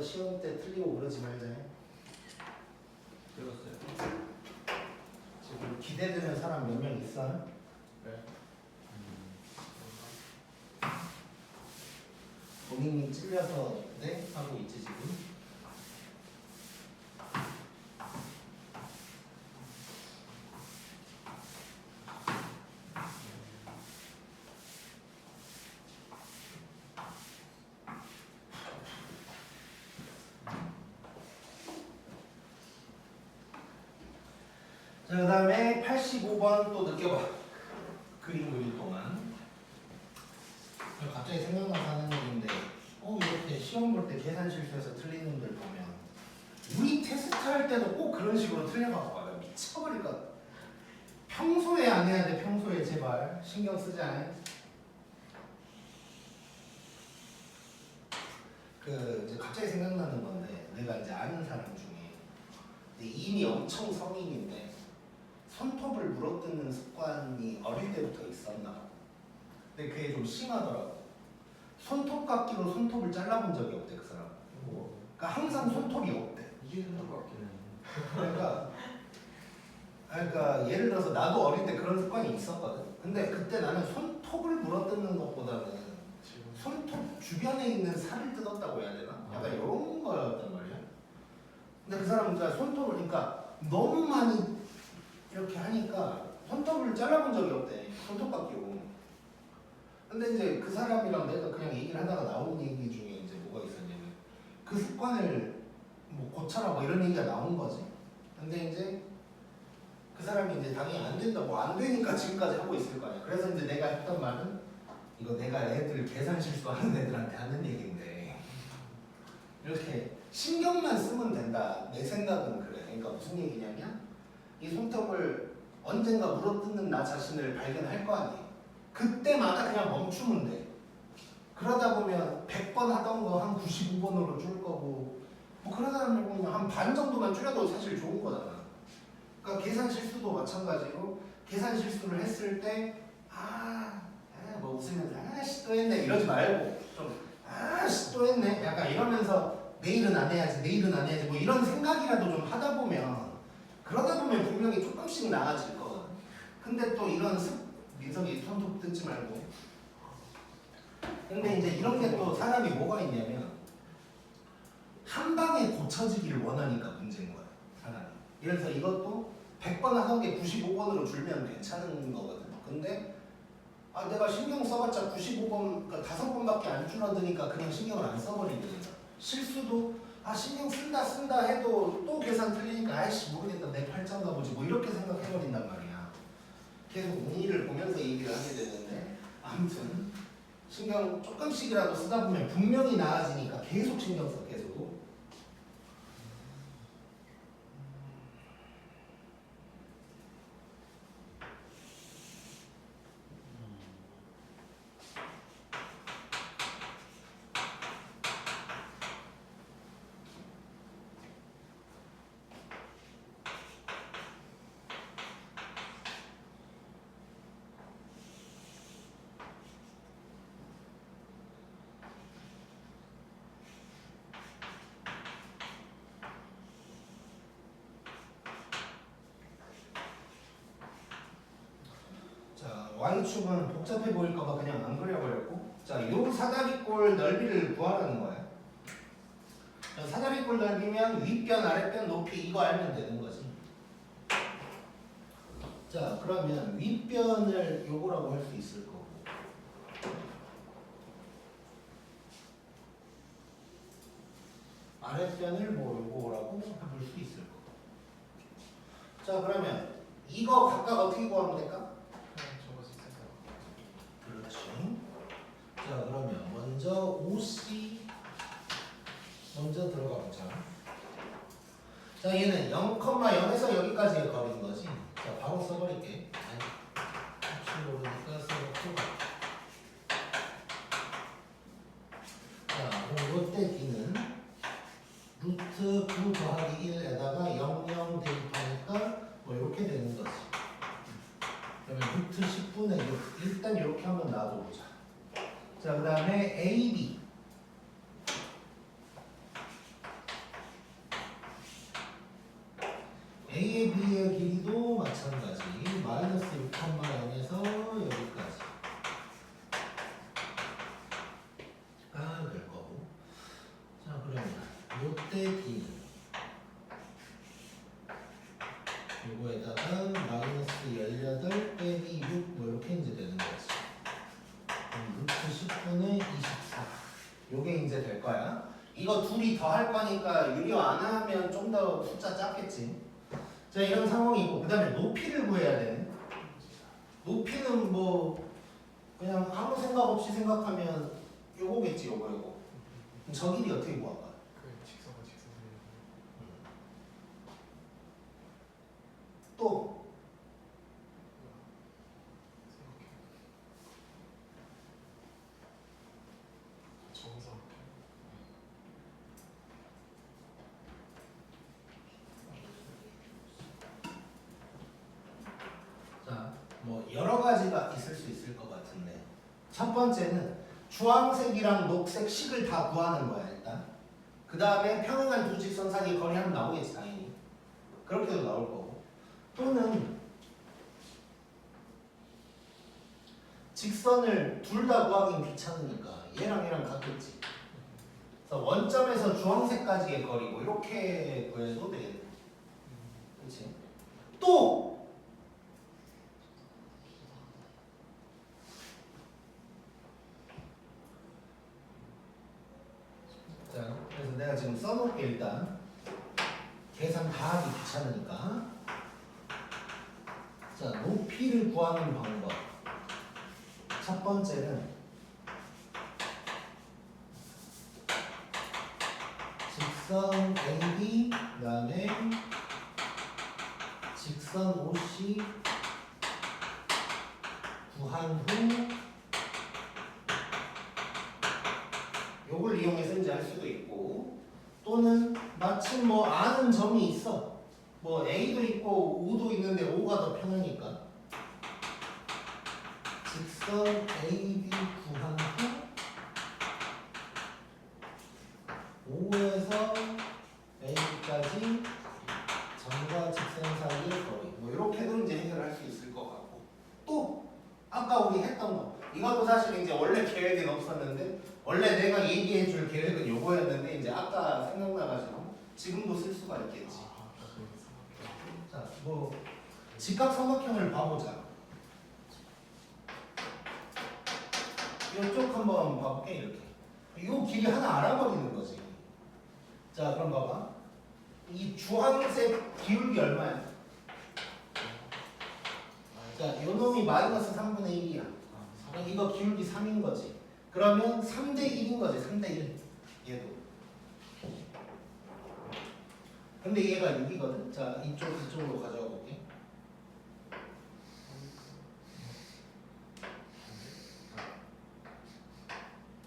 시험 때 틀리고 그러지 말자. 들었어요. 지금 기대되는 사람 몇 명 있어요? 네. 본인이 찔려서 네? 하고 있지 지금? 자, 그 다음에 85번 또 느껴봐. 그림 그릴 동안. 갑자기 생각나서 하는 얘기인데, 이렇게 시험 볼 때 계산 실수해서 틀린 놈들 보면, 우리 테스트 할 때도 꼭 그런 식으로 틀려갖고 와. 나 미쳐버릴 것 같아. 평소에 안 해야 돼, 평소에 제발. 신경 쓰지 않아요? 이제 갑자기 생각나는 건데, 내가 이제 아는 사람 중에, 이미 엄청 성인인데, 손톱을 물어뜯는 습관이 어릴 때부터 있었나 봐. 근데 그게 좀 심하더라고. 손톱깎이로 손톱을 잘라본 적이 없대 그 사람. 그러니까 항상 손톱이 없대. 이게 손톱깎이는. 그러니까 예를 들어서 나도 어릴 때 그런 습관이 있었거든. 근데 그때 나는 손톱을 물어뜯는 것보다는 손톱 주변에 있는 살을 뜯었다고 해야 되나? 약간 이런 거였단 말이야. 근데 그 사람은 그러니까 손톱을 그러니까 너무 많이 이렇게 하니까 손톱을 잘라본 적이 없대. 손톱깎이로. 근데 이제 그 사람이랑 내가 그냥 얘기를 하다가 나온 얘기 중에 이제 뭐가 있었냐면 그 습관을 뭐 고쳐라 뭐 이런 얘기가 나온 거지. 근데 이제 그 사람이 이제 당연히 안 된다 뭐 안 되니까 지금까지 하고 있을 거 아니야. 그래서 이제 내가 했던 말은 이거 내가 애들 계산 실수하는 애들한테 하는 얘기인데 이렇게 신경만 쓰면 된다. 내 생각은 그래. 그러니까 무슨 얘기냐면 이 손톱을 언젠가 물어뜯는 나 자신을 발견할 거 아니에요. 그때마다 그냥 멈추면 돼. 그러다 보면 100번 하던 거 한 95번으로 줄 거고 뭐 그러다 보면 한 반 정도만 줄여도 사실 좋은 거잖아. 그러니까 계산 실수도 마찬가지로 계산 실수를 했을 때 뭐 웃으면서 아씨 또 했네 이러지 말고 좀 아씨 또 했네 약간 이러면서 내일은 안 해야지 내일은 안 해야지 뭐 이런 생각이라도 좀 하다 보면 그러다 보면 분명히 조금씩 나아질 거거든. 근데 또 이런 민석이 손톱 뜯지 말고. 근데 이제 이런 게 또 사람이 뭐가 있냐면 한 방에 고쳐지기를 원하니까 문제인 거야 사람이. 그래서 이것도 100번 하던 게 95번으로 줄면 괜찮은 거거든. 근데 내가 신경 써봤자 95번 그러니까 5번밖에 안 줄어드니까 그냥 신경을 안 써버리거든. 실수도 신경 쓴다 해도 또 계산 틀리니까 아이씨 모르겠다 내 팔자인가 보지 뭐 이렇게 생각해버린단 말이야. 계속 운이를 보면서 얘기를 하게 되는데 아무튼 신경 조금씩이라도 쓰다 보면 분명히 나아지니까 계속 신경 써 계속. Y축은 복잡해 보일까봐 그냥 안 그려버렸고 자, 요 사다리꼴 넓이를 구하라는 거야. 자, 사다리꼴 넓이면 윗변, 아랫변 높이 이거 알면 되는 거지. 자, 그러면 윗변을 요거라고 할 수 있을 거고 아랫변을 뭐 요거라고 볼 수 있을 거고. 자, 그러면 이거 각각 어떻게 구하면 될까? 그렇지. 자, 그러면 먼저 OC 먼저 들어가 보자. 자, 얘는 0,0에서 여기까지의 거리인 거지. 자, 바로 써버릴게. 혹시 모르니까 써놓고. 자, 그럼 요때 B는 루트 9 더하기 1에다가 00 대입하니까 뭐 이렇게 되는 거지. 그러면 루트 10분의 6 일단 이렇게 한번 놔둬보자. 자, 그 다음에 AB A의 B의 길이도 마찬가지. 마이너스 6,0에서 여기까지. 될 거고. 자, 그러면 요때 D는 요거에다가 마이너스 18 빼기 6 뭐 이렇게 이제 되는 거지. 그럼 루트 10분의 24. 요게 이제 될 거야. 이거 둘이 더 할 거니까 유료 안 하면 좀 더 숫자 작겠지. 자, 이런 상황이 있고, 그 다음에 높이를 구해야 되네. 높이는 뭐 그냥 아무 생각 없이 생각하면 요거겠지, 요거. 그럼 저 길이 어떻게 구할까? 또 자, 뭐 여러 가지가 있을 수 있을 것 같은데 첫 번째는 주황색이랑 녹색 식을 다 구하는 거야 일단. 그 다음에 평행한 두 직선 사이의 거리 하면 나오겠지 당연히. 그렇게도 나올 거고. 또는 직선을 둘 다 구하긴 귀찮으니까 얘랑 얘랑 같겠지. 그래서 원점에서 주황색까지의 거리고 이렇게 구해도 되겠네. 그렇지? 또 자, 그래서 내가 지금 써놓을게 일단. 계산 다 하기 귀찮으니까. 자, 높이를 구하는 방법. 첫 번째는 직선 AB 그 다음에 직선 OC 구한 후 요걸 이용해서 이제 할 수도 있고, 또는 마침 뭐 아는 점이 있어. 뭐 A도 있고 O도 있는데 O가 더 편하니까 직선 AB 구한 후 O에서 A까지 점과 직선 사이의 거리 뭐 이렇게도 이제 해결할 수 있을 것 같고, 또 아까 우리 했던 거 이것도 사실 이제 원래 계획은 없었는데 원래 내가 얘기해 줄 계획은 요거였는데 이제 아까 생각나가지고 지금도 쓸 수가 있겠지. 자, 뭐 직각삼각형을 봐보자. 이쪽 한번 봐볼게. 이렇게 이 길이 하나 알아버리는 거지. 자, 그럼 봐봐. 이 주황색 기울기 얼마야? 자, 요 놈이 마이너스 3분의 1이야. 그럼 이거 기울기 3인 거지. 그러면 3대 1인 거지. 3대 1. 얘도. 근데 얘가 6이거든. 자, 이쪽으로 가져가 볼게.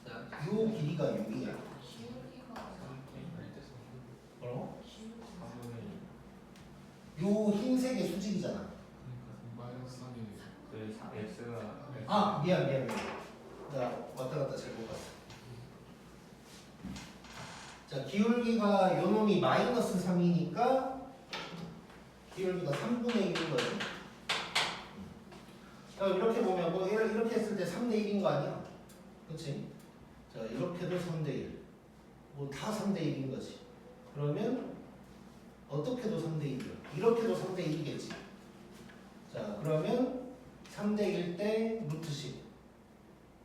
자, 요 길이가 6이야. 뭐라고? 요 흰색의 수직이잖아. 아, 미안. 자, 왔다 갔다 잘못 봤어. 자, 기울기가 요 놈이 마이너스 3이니까 기울기가 3분의 1인 거지. 자, 이렇게 보면 뭐 이렇게 했을 때 3대 1인 거 아니야? 그렇지? 자, 이렇게도 3대 1. 뭐 다 3대 1인 거지. 그러면 어떻게도 3대 1이야. 이렇게도 3대 1이겠지. 자, 그러면 3대 1 대 루트 10.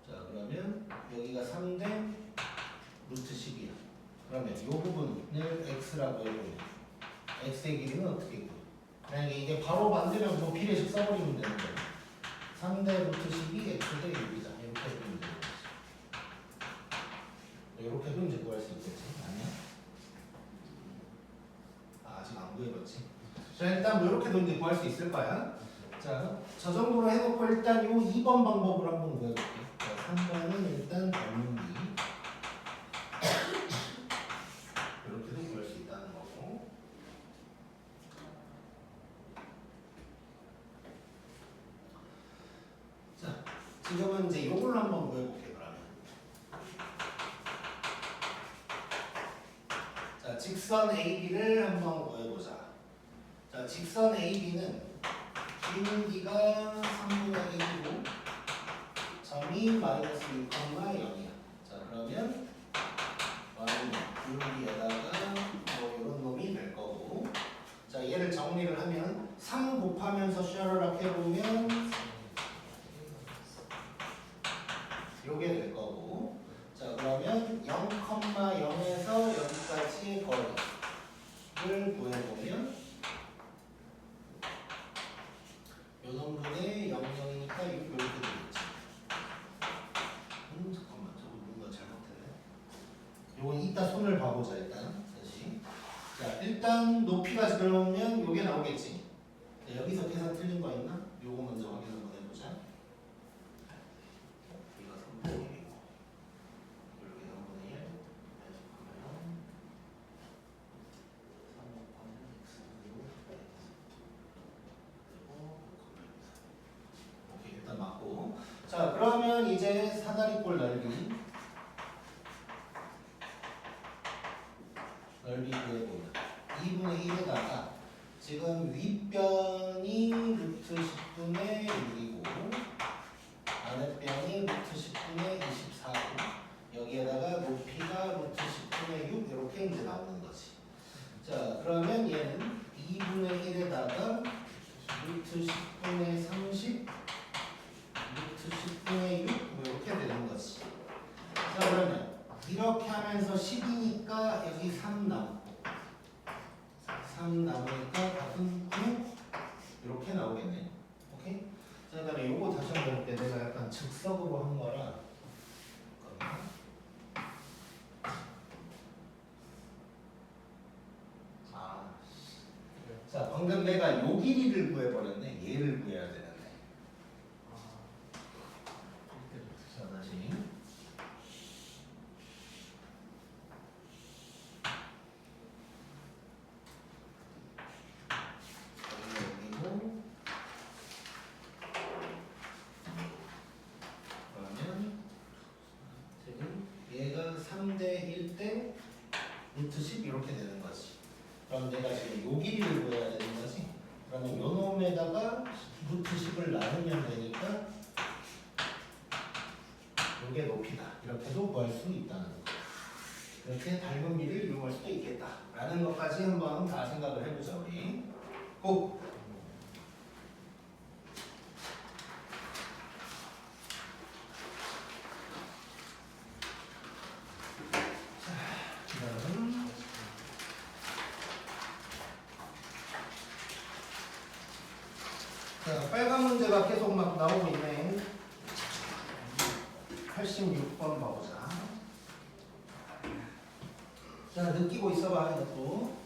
자, 그러면 여기가 3대 루트 10이야. 그러면 이 부분을 x라고 해보면 x의 길이는 어떻게 있고? 만약에 이게 바로 만들면 뭐 비례식 써버리면 되는 거야. 3대 루트 10이 x 대 6이다. 이렇게 해보면 되는 거지. 이렇게도 이제 구할 수 있겠지. 아니야? 아직 안 구해봤지. 자, 일단 뭐 이렇게도 이제 구할 수 있을 거야. 자, 저 정도로 해놓고 일단 요 2번 방법을 한번 구해볼게. 자, 3번은 일단 변문비. 이렇게도 구할 수 있다는 거고. 자, 지금은 이제 요걸로 한번 구해볼게. 그러면. 자, 직선 AB를 한번 구해보자. 자, 직선 AB는 기울기가 3분의 1이고 점이 마이너스 2,0이야. 자, 그러면 y는 기울기에다가 뭐 이런 놈이 될 거고, 자, 얘를 정리를 하면 3 곱하면서 샤르락 해보면 요게 될 거고, 자, 그러면 0,0에서 여기까지의 거리를 구해보면 요 놈분의 0,0이니까 이렇게 되겠지. 잠깐만, 저거 뭔가 잘못했네. 요건 이따 손을 봐보자. 일단 다시. 자, 일단 높이가 그러면 요게 나오겠지. 자, 여기서 계산 틀린 거 있나? 요거 먼저 확인 한번 해보자. 여기가 3분의 1이고 여기 3분의 1 해석하면 3 곱하면 x로 오케이, 일단 맞고. 자, 그러면 이제 사다리꼴 넓이 구해보자. 2분의 1에다가 지금 윗변이 루트 10분의 6이고 아랫변이 루트 10분의 24고 여기에다가 높이가 루트 10분의 6 이렇게 이제 나오는 거지. 자, 그러면 얘는 2분의 1에다가 루트 10분의 30 루트 10분의 6 뭐 이렇게 되는 거지. 자, 그러면 이렇게 하면서 10이니까 여기 3 남고 3 남으니까 답은 9 이렇게 나오겠네. 오케이? 자, 그다음에 요거 다시 한번 볼 때 내가 약간 즉석으로 한 거라 자, 방금 내가 요 길이를 구해버렸네. 얘를 구해야 되는데. 자, 다시. 여기고. 그러면 지금 얘가 3대 1대 루트 10 이렇게 되는 거지. 그럼 내가 지금 요 길이를 구해야 되는 거지. 그러면 요 놈에다가 루트 10을 나누면 되니까 요게 높이다. 이렇게도 구할 수 있다는 거. 이렇게 닮은 비를 이용할 수도 있겠다. 라는 것까지 한번 다 생각을 해보자, 우리. 고! 자, 빨간 문제가 계속 막 나오고 있네. 86번 봐보자. 자, 느끼고 있어봐, 이것도.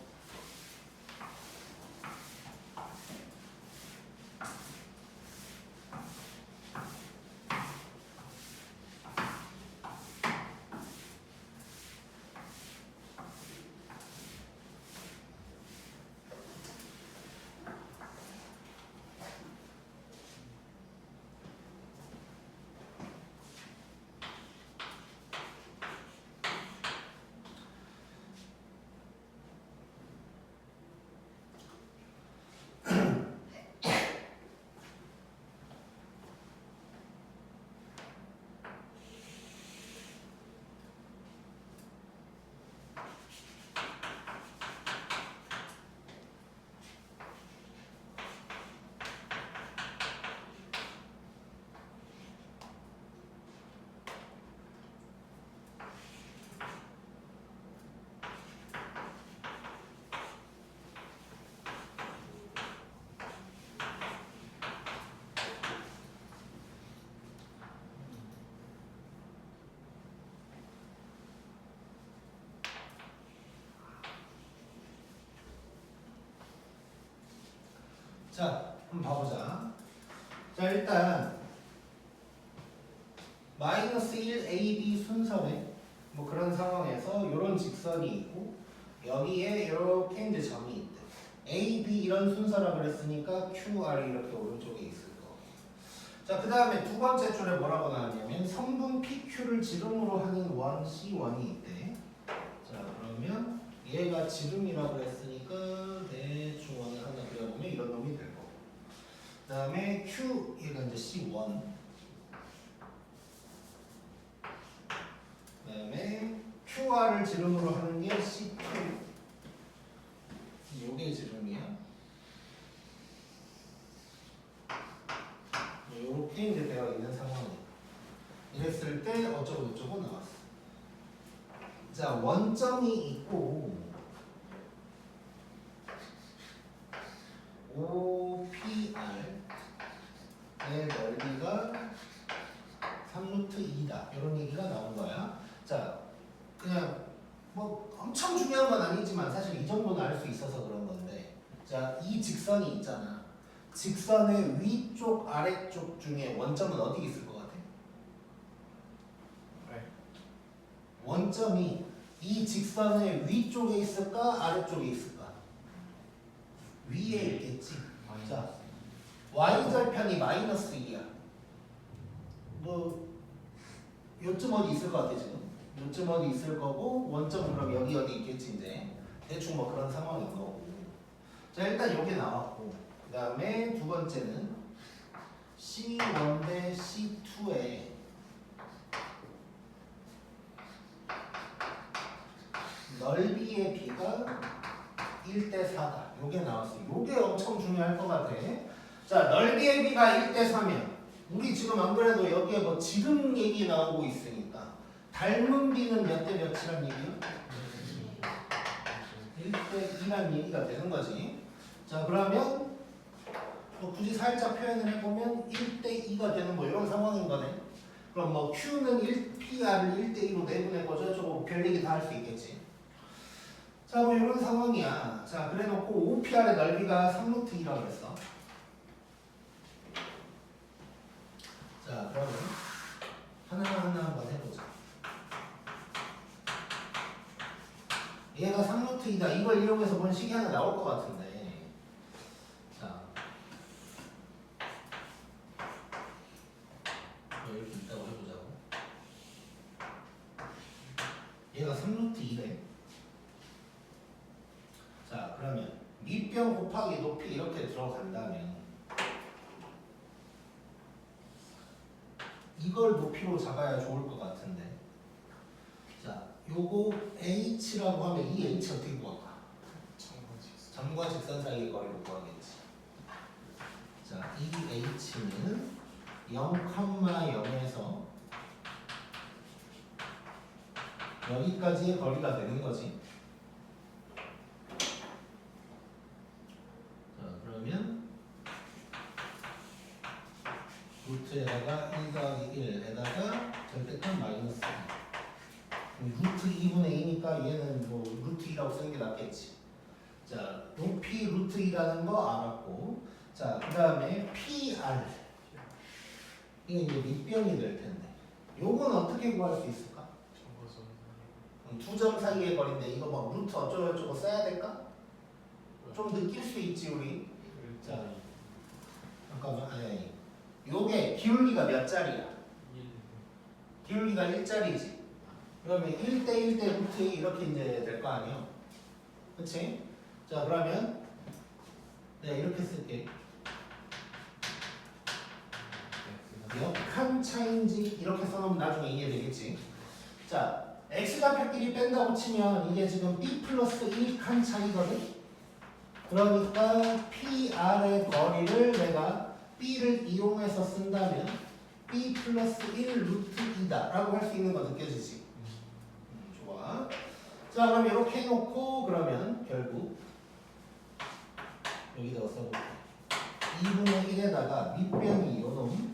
자, 한번 봐보자. 자, 일단 마이너스 1 AB 순서네. 뭐 그런 상황에서 이런 직선이 있고 여기에 이렇게 이제 점이 있대. A, B 이런 순서라 그랬으니까 QR 이렇게 오른쪽에 있을 거. 자, 그 다음에 두 번째 줄에 뭐라고 나왔냐면 성분 PQ를 지름으로 하는 원 C1이 있대. 자, 그러면 얘가 지름이라고 그랬으니까 대충 원을 하나 그려. 그 다음에 Q 얘가 이제 C1. 그 다음에 QR을 지름으로 하는 게 C2. 요게 지름이야. 요렇게 이제 되어 있는 상황이에요. 이랬을 때 어쩌고 저쩌고 나왔어. 자, 원점이 있고 OPR의 넓이가 3루트 2다. 이런 얘기가 나온 거야. 자, 그냥 뭐 엄청 중요한 건 아니지만 사실 이 정도는 알 수 있어서 그런 건데, 자, 이 직선이 있잖아. 직선의 위쪽 아래쪽 중에 원점은 어디 있을 것 같아? 원점이 이 직선의 위쪽에 있을까 아래쪽에 있을까? 위에 있겠지. 자, y절편이 마이너스 2야. 뭐 요쯤 어디 있을 것 같아 지금? 요쯤 어디 있을 거고, 원점은 그럼 여기 어디 있겠지 이제. 대충 뭐 그런 상황인 거고. 자, 일단 여기 나왔고, 그 다음에 두 번째는 C1 대 C2의 넓이의 비가 1대 4다. 요게 나왔어요. 요게 엄청 중요할 것 같아. 자, 넓이의 비가 1대 4면 우리 지금 안 그래도 여기에 뭐 지름 얘기 나오고 있으니까 닮은 비는 몇 대 몇이란 얘기야? 1대 2란 얘기가 되는 거지. 자, 그러면 뭐 굳이 살짝 표현을 해보면 1대 2가 되는 뭐 이런 상황인 거네. 그럼 뭐 Q는 PR을 1대 2로 내보내고 저쩌고 별 얘기 다 할 수 있겠지. 자, 뭐 이런 상황이야. 자, 그래 놓고 OPR의 넓이가 3루트 2라고 그랬어. 자, 그러면 하나하나 한번 해보자. 얘가 3루트 2다. 이걸 이용해서 본 식이 하나 나올 것 같은데. 자, 뭐 이렇게 있다고 해보자고. 얘가 3루트 2래. 자, 그러면 밑변 곱하기 높이 이렇게 들어간다면 이걸 높이로 잡아야 좋을 것 같은데. 자, 요거 h라고 하면 이 h 어떻게 구할까? 점과 직선 사이의 거리를 구하겠지. 자, 이 h는 0,0에서 여기까지의 거리가 되는 거지. 자, 그러면 루트에다가 1 더하기 1에다가 절대값 마이너스 2. 루트 2분의 2니까 얘는 뭐 루트 2라고 쓰는 게 낫겠지. 자, 높이 루트 2라는 거 알았고, 자, 그 다음에 PR. 이게 이제 밑변이 될 텐데. 요건 어떻게 구할 수 있을까? 두 점 사이의 거리인데 이거 뭐 루트 어쩌고저쩌고 써야 될까? 좀 느낄 수 있지 우리. 자, 잠깐만. 아니. 요게 기울기가 몇 짜리야? 기울기가 1짜리지. 그러면 1대 1대 루트 2 이렇게 이제 될 거 아니에요? 그치? 자, 그러면 내가 이렇게 쓸게. 몇 칸 차인지 이렇게 써놓으면 나중에 이해되겠지. 자, x좌표끼리 뺀다고 치면 이게 지금 b 플러스 1칸 차이거든. 그러니까 PR의 거리를 내가 b를 이용해서 쓴다면 b 플러스 1 루트 2다 라고 할 수 있는 거 느껴지지? 좋아. 자, 그럼 이렇게 해놓고 그러면 결국 여기다가 써볼게. 2분의 1에다가 밑변이 요놈,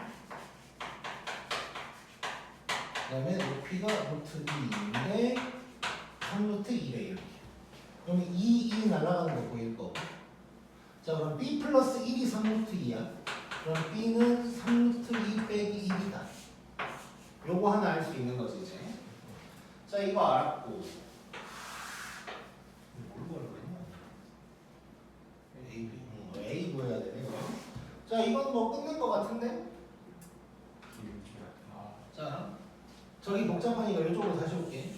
그 다음에 높이가 루트 2인데 3루트 2래 이렇게. 그러면 2 날아가는 거 보일 거고. 자, 그럼 b 플러스 1이 3루트 2야. 그럼 b는 3루트 2 빼기 1이다. 요거 하나 알 수 있는 거지 이제. 자, 이거 알았고. 뭘 구하려고 했냐? A 구해야 되네. 자, 이건 뭐 끝낸 거 같은데? 자, 저기 복잡하니까 이쪽으로 다시 올게.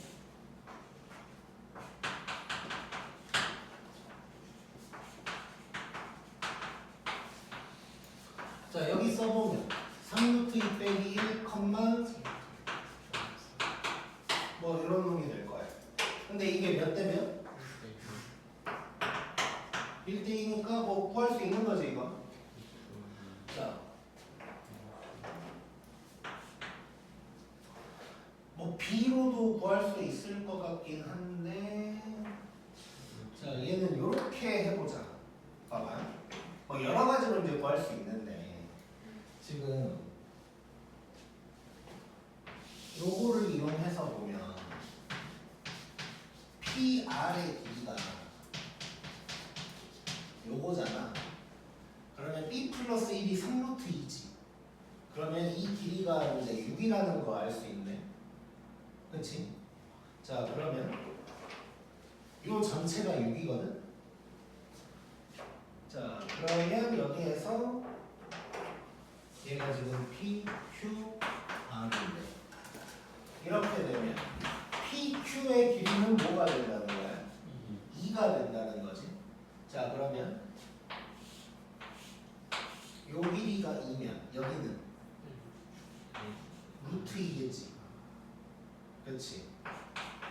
자 여기 써보면 3루트 2 빼기 1, 뭐 이런 놈이 될 거야. 근데 이게 몇 대 몇? 1대2니까 뭐 구할 수 있는 거지 이거. 자, 뭐 B로도 구할 수 있을 것 같긴 한데, 자 얘는 이렇게 해보자. 봐봐. 뭐 여러 가지로 이제 구할 수 있는데 지금 요거를 이용해서 보면 PR의 길이가 요거잖아. 그러면 B 플러스 1이 3루트 2지. 그러면 이 길이가 이제 6이라는 거 알 수 있네. 그치? 자 그러면 요 전체가 6이거든. 자 그러면 여기에서 얘가 지금 P, Q, R인데 이렇게 되면 PQ의 길이는 뭐가 된다는 거야? 2가 된다는 거지. 자 그러면 요 길이가 2면 여기는 루트 2겠지. 그렇지.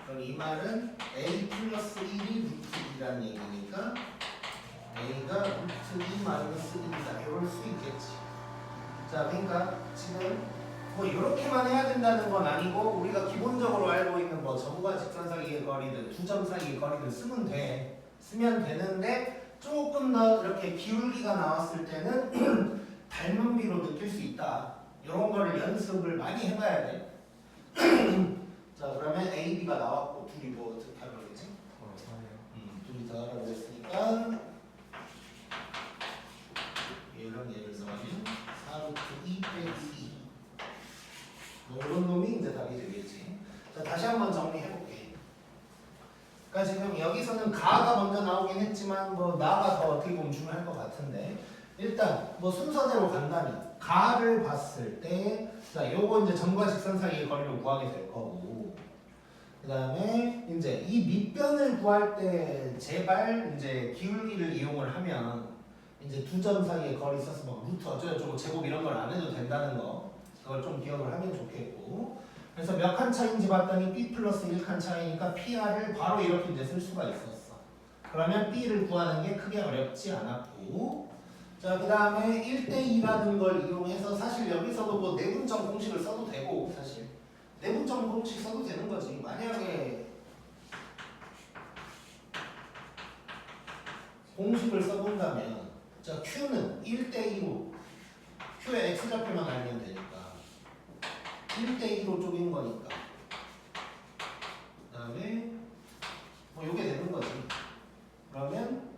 그럼 이 말은 A 플러스 1이 루트 2라는 얘기니까 A가 루트 2 마이너스 1이다. 이럴 수 있겠지. 자 그러니까 지금 뭐 이렇게만 해야 된다는 건 아니고 우리가 기본적으로 알고 있는 뭐 점과 직선 사이의 거리든 두 점 사이의 거리든 쓰면 되는데 조금 더 이렇게 기울기가 나왔을 때는 닮은 비로 느낄 수 있다. 이런 거를 연습을 많이 해봐야 돼. 자 그러면 A, B가 나왔고 둘이 뭐 어떻게 하라고 그랬지? 둘이 더 하라고 했으니까 얘랑 얘를 더하면 4루트 2 빼기 2 뭐 이런 놈이 이제 답이 되겠지. 자 다시 한번 정리해볼게. 그러니까 지금 여기서는 가가 먼저 나오긴 했지만 뭐 나가 더 어떻게 보면 중요할 것 같은데 일단 뭐 순서대로 간다면 가를 봤을 때 자 요거 이제 점과 직선 사이의 거리를 구하게 될 거고 그 다음에 이제 이 밑변을 구할 때 제발 이제 기울기를 이용을 하면 이제 두 점 사이의 거리 써서 막 루트 어쩌고저쩌고 제곱 이런 걸 안 해도 된다는 거 그걸 좀 기억을 하면 좋겠고 그래서 몇 칸 차이인지 봤더니 B 플러스 1칸 차이니까 PR을 바로 이렇게 이제 쓸 수가 있었어. 그러면 B를 구하는 게 크게 어렵지 않았고 자 그 다음에 1대2라는 걸 이용해서 사실 여기서도 뭐 내분점 공식을 써도 되고 사실 내분점 공식 써도 되는 거지. 만약에 공식을 써본다면 자 Q는 1대2로 Q의 X좌표만 알면 되니까 1대2로 쪼갠 거니까 그 다음에 뭐 요게 되는 거지. 그러면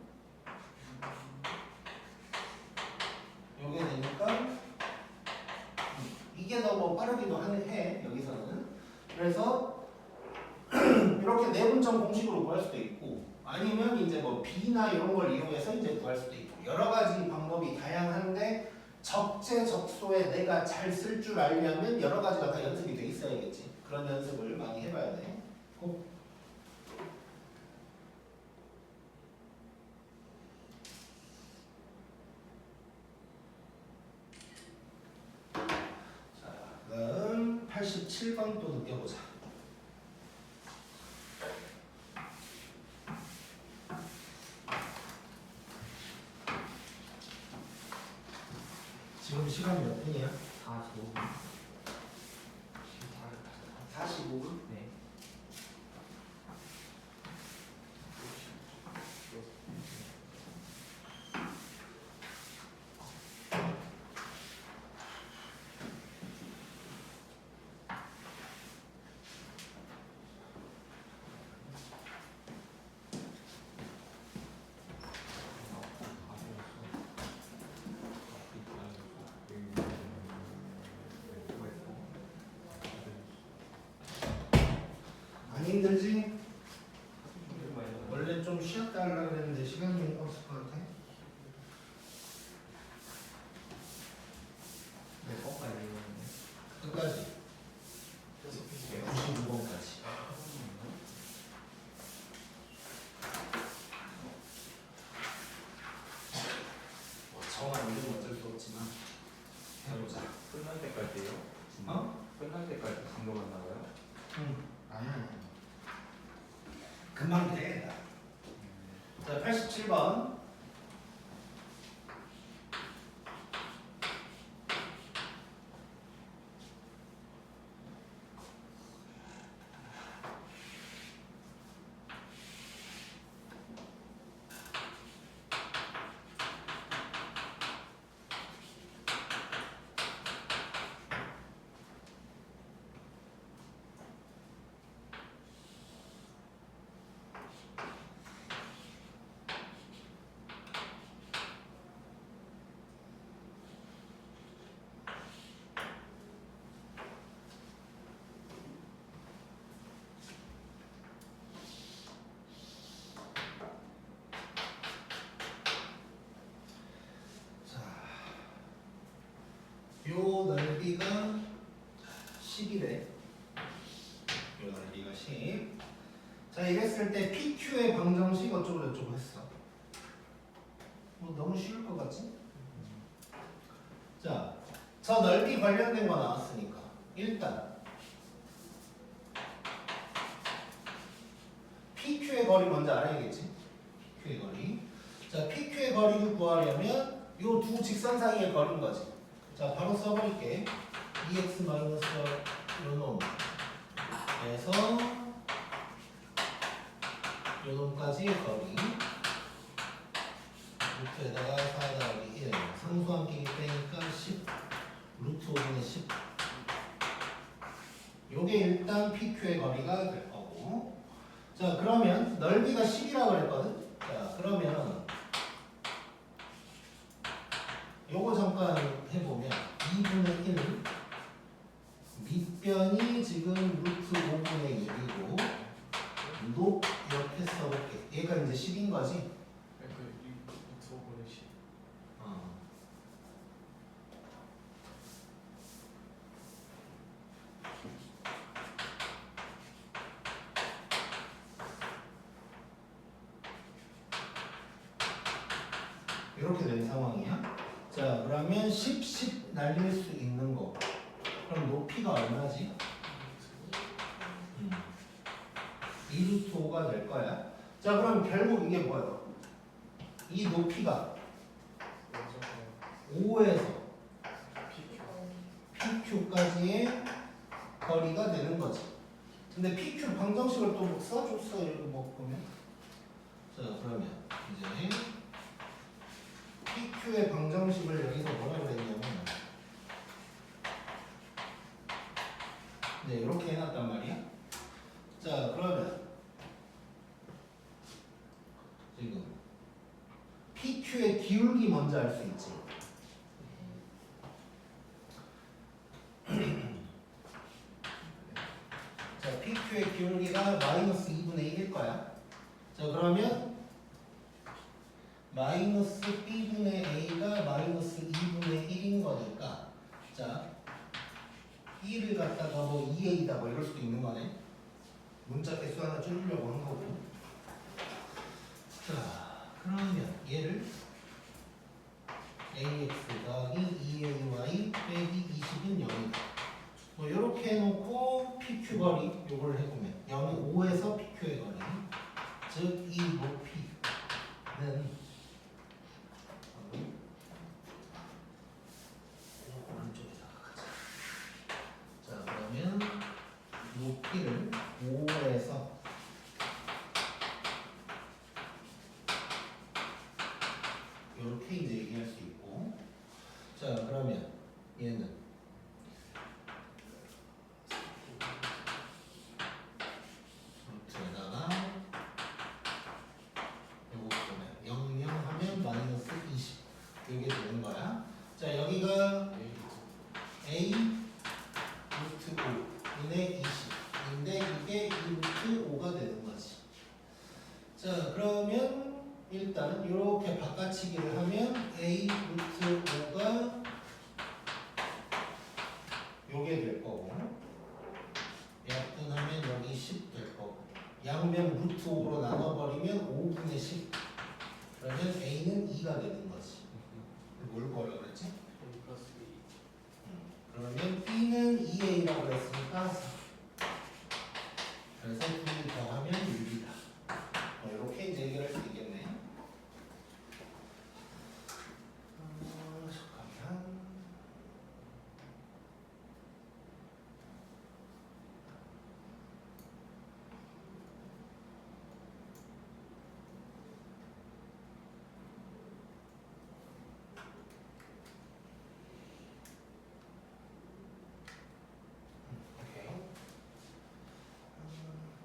요게 되니까 이게 더 뭐 빠르기도 해 여기서는. 그래서 이렇게 내분점 공식으로 구할 수도 있고 아니면 이제 뭐 B나 이런 걸 이용해서 이제 구할 수도 있고 여러 가지 방법이 다양한데 적재적소에 내가 잘 쓸 줄 알려면 여러 가지가 다 연습이 돼 있어야겠지. 그런 연습을 많이 해봐야 돼. 꼭. 자, 그다음 87번 또 느껴보자. 지금 시간이 몇 분이야? 45분. 45분? 네. 안 힘들지? 원래 좀 쉬었다 하려고 그랬는데 시간이 없을 것 같아. 몇 번까지 읽었는데? 끝까지. 96번까지. 뭐 정한 이름 어쩔 수 없지만 해보자. 끝날 때까지요? 어? 끝날 때까지 진도만 나와요? 응. 아니야. 금방 돼. 자, 87번. 요 넓이가 10이래. 요 넓이가 10. 자, 이랬을 때 PQ의 방정식 어쩌고 저쩌고 했어. 뭐 너무 쉬울 것 같지? 자, 저 넓이 관련된 거 나왔으니까 일단 PQ의 거리 먼저 알아야겠지? PQ의 거리. 자, PQ의 거리를 구하려면 요 두 직선 사이의 거리인 거지. 자, 바로 써버릴게. 2x 마이너스 요놈 에서 요놈까지의 거리 루트에다가 4 더하기 1 상수함끼리 빼니까 10 루트 5분의 10 요게 일단 PQ의 거리가 될 거고. 자, 그러면 넓이가 10이라고 그랬거든. 자, 그러면 요거 잠깐 해보면 2분의 1 밑변이 지금 루트 5분의 6이고 높 이렇게 써볼게. 얘가 이제 10인 거지? 이렇게 된 상황이야. 자, 그러면 10, 10 날릴 수 있는 거. 그럼 높이가 얼마지? 2루트 5가 될 거야. 자, 그럼 결국 이게 뭐야? 이 높이가 5에서 PQ까지의 거리가 되는 거지. 근데 PQ 방정식을 또 써줬어. 이렇게 뭐 보면. 자, 그러면 이제 PQ의 방정식을 여기서 뭐라 그랬냐면 네, 이렇게 해놨단 말이야. 자, 그러면 지금 PQ의 기울기 먼저 알 수 있지. 자, PQ의 기울기가 마이너스 2분의 1일 거야. 자, 그러면 마이너스 B분의 A가 마이너스 2분의 1인 거니까 자, 1을 갖다가 뭐 2A다 뭐 이럴 수도 있는 거네. 문자 개수 하나 줄이려고 한 거고. 자, 그러면 얘를 AX 더하기 2AY 빼기 20은 0이다. 뭐 이렇게 해놓고 PQ 거리 요걸 해보면 0이 5에서 PQ의 거리 즉 이 높이는 오른쪽에다가 가자. 자, 그러면 높이를 5에서 이렇게 이제 얘기할 수 있고. 자, 그러면 얘는 루트에다가 요거 보면 0, 0 하면 마이너스 20 이게 되는 거야. 자, 여기가 A 루트 5인의 20인데 이게 2루트 5가 되는 거지. 자, 그러면 일단 이렇게 바꿔치기를 하면 A 루트 5가 요게 될 거고 약분하면 여기 10 될 거고 양변 루트 5로 나눠버리면 5분의 10 그러면 A는 2가 되는 거지. 뭘 구하려고 그랬지? X는 2A라고 했으니까 4. 그래서 2 더하면 6이다. 이렇게 이제 해결할 수 있겠네. 잠깐만. 오케이.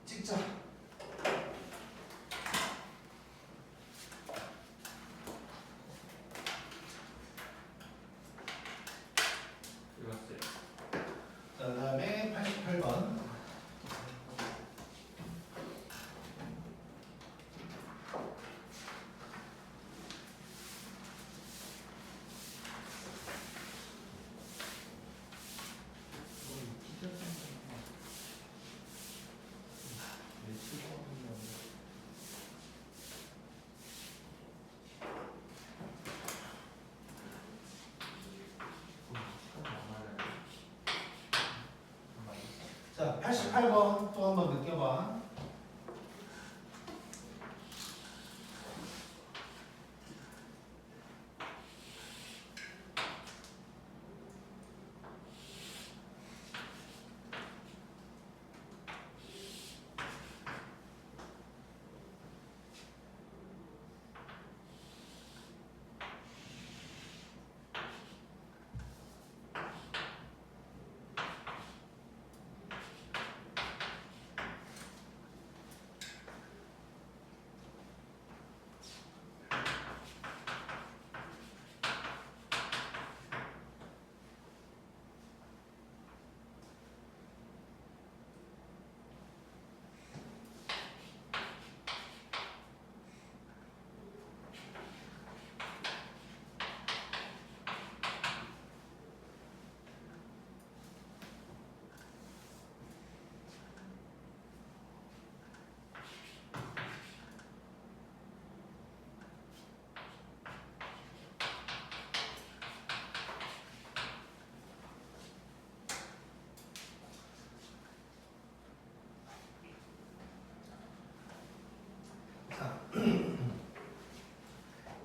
찍자. 읽었어요. 자, 그다음에 88번. 자, 88번 또 한번 느껴봐.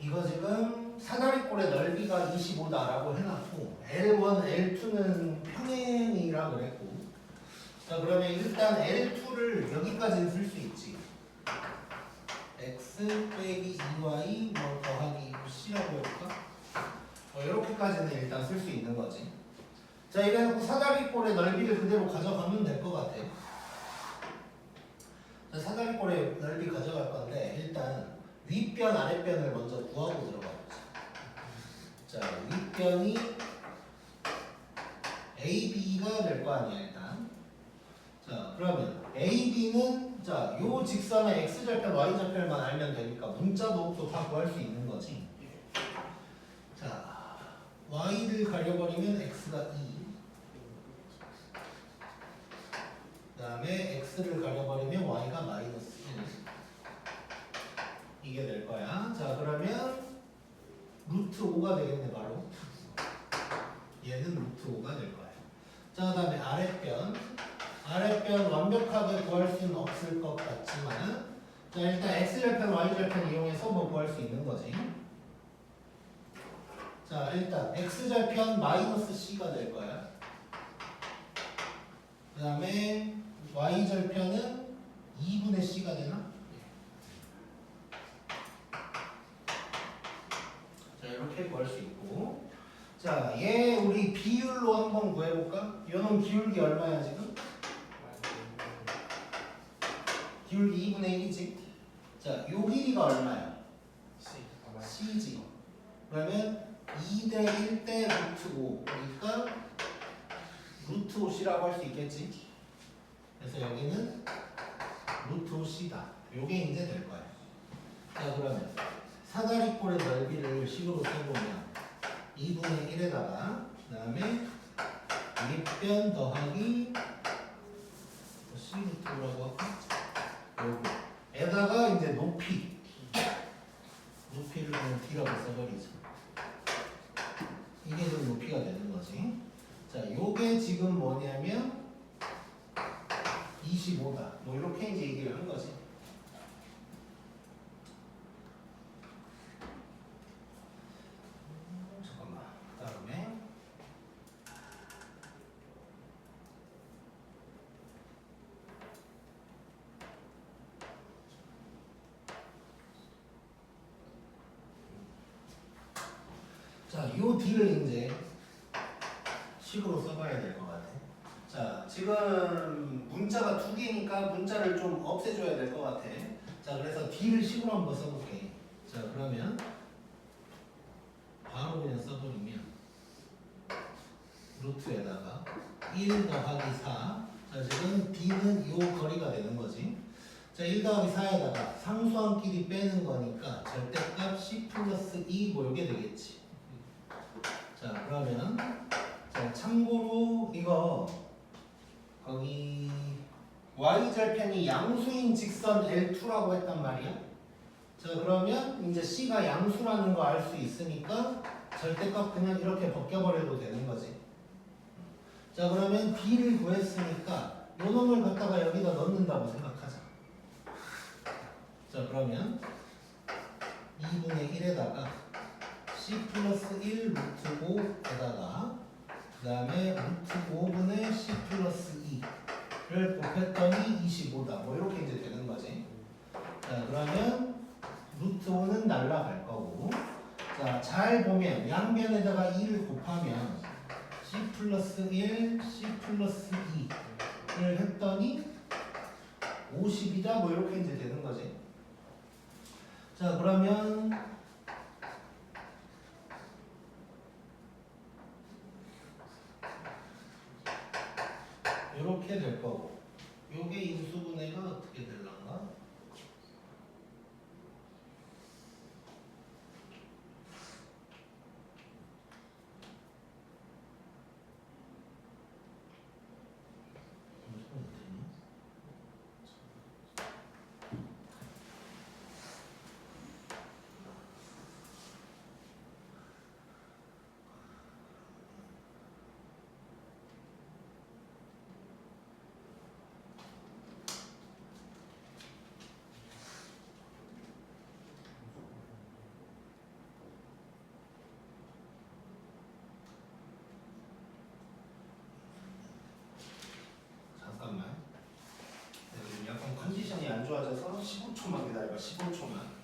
이거 지금 사다리꼴의 넓이가 25다라고 해놨고 L1, L2는 평행이라 그랬고 자 그러면 일단 L2를 여기까지는 쓸 수 있지 X 빼기 2Y 뭐 더하기 C라고 해볼까? 이렇게까지는 일단 쓸 수 있는 거지 자 이래놓고 사다리꼴의 넓이를 그대로 가져가면 될 것 같아 자, 사다리꼴의 넓이 가져갈 건데 일단 윗변 아랫변을 먼저 구하고 들어가 보자. 자 윗변이 AB가 될 거 아니야 일단. 자 그러면 AB는 자 요 직선의 X절편 Y절편만 알면 되니까 문자도 또 다 구할 수 있는 거지. 자 Y를 가려버리면 X가 2. 그 다음에 X를 가려버리면 Y가 마이너스 1. 이게 될 거야. 자 그러면 루트 5가 되겠네 바로. 얘는 루트 5가 될 거야. 자 그다음에 아랫변 완벽하게 구할 수는 없을 것 같지만 자 일단 X절편 Y절편 이용해서 뭐 구할 수 있는 거지. 자 일단 X절편 마이너스 C가 될 거야. 그 다음에 Y절편은 2분의 C가 되나? 자 이렇게 구할 수 있고 자 얘 우리 비율로 한번 구해볼까? 얘는 기울기 얼마야 지금? 기울기 2분의 1이지 자 요 길이가 얼마야? C지 그러면 2대 1대 루트 5 그러니까 루트 5C라고 할 수 있겠지 그래서 여기는 루트 5C다 요게 이제 될 거야 자 그러면 사다리꼴의 넓이를 식으로 써보면 2분의 1에다가 그 다음에 윗변 더하기 C 루트라고 할까? 요거 에다가 이제 높이를 그냥 D라고 써버리죠 이게 좀 높이가 되는 거지 자, 요게 지금 뭐냐면 25다. 뭐 이렇게 이제 얘기를 한 거지. 잠깐만. 그다음에 자, 요 D를 이제 식으로 써봐야 될 것 같아. 자, 지금 문자가 두 개니까 문자를 좀 없애줘야 될 것 같아. 자, 그래서 D를 식으로 한번 써볼게. 자, 그러면 바로 그냥 써버리면 루트에다가 1 더하기 4. 자, 지금 D는 요 거리가 되는 거지. 자, 1 더하기 4에다가 상수함끼리 빼는 거니까 절대값 C 플러스 2 뭐 요게 되겠지. 자, 그러면 자, 참고로 이거 거기 y절편이 양수인 직선 L2라고 했단 말이야. 자, 그러면 이제 C가 양수라는 거 알 수 있으니까 절대값 그냥 이렇게 벗겨버려도 되는 거지. 자, 그러면 D를 구했으니까 요 놈을 갖다가 여기다 넣는다고 생각하자. 자, 그러면 2분의 1에다가 C 플러스 1 루트 5에다가 그 다음에 루트 5분의 C 플러스 2를 곱했더니 25다. 뭐 이렇게 이제 되는 거지. 자, 그러면 루트 5는 날라갈 거고. 자, 잘 보면 양변에다가 2를 곱하면 C 플러스 1, C 플러스 2를 했더니 50이다. 뭐 이렇게 이제 되는 거지. 자, 그러면 이렇게 될 거고, 요게 인수분해가 어떻게 될란가? 잠깐만. 지금 약간 컨디션이 안 좋아져서 15초만 기다려봐. 15초만.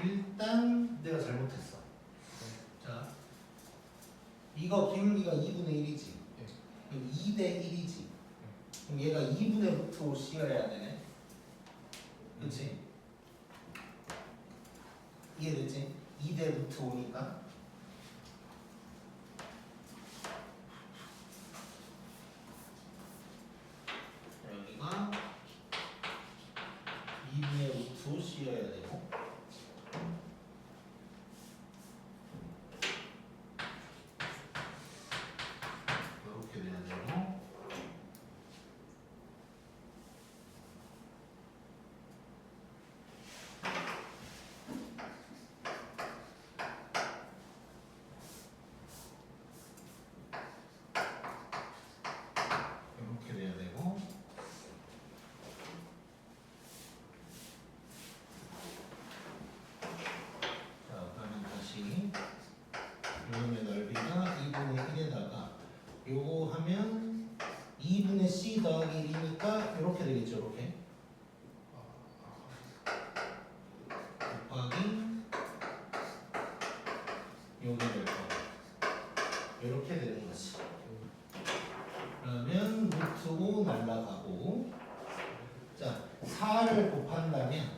일단 내가 잘못했어. 자, 이거 기울기가 2분의 1이지. 그럼 2대 1이지. 그럼 얘가 2분의 루트 5 씌어야 되네. 그치? 이해됐지? 2대 루트 5니까. 여기가 2분의 루트 5 씌어야 되고. 이렇게 돼야 되고. 이렇게 돼야 되고. 자, 그러면 다시 요놈의 넓이가 2분의 1에다가 요거 하면 2분의 C 더하기 1이니까 이렇게 되겠죠. 이렇게 곱하기 요게 될 거고 이렇게 되는 거지. 그러면 루트 5 날라가고. 자, 4를 곱한다면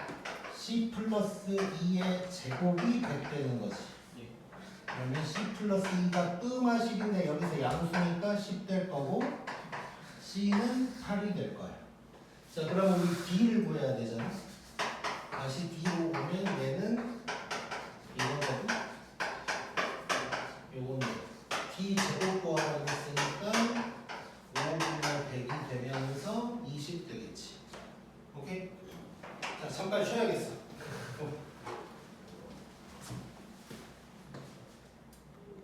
C 플러스 2의 제곱이 100 되는 거지. 그러면 C 플러스 2가 끔마 10인데 여기서 양수니까 10 될 거고 C는 8이 될 거야. 자, 그럼 우리 D를 구해야 되잖아. 다시 D로 보면 얘는 이거거든. 요건 D 제곱 구하라고 했으니까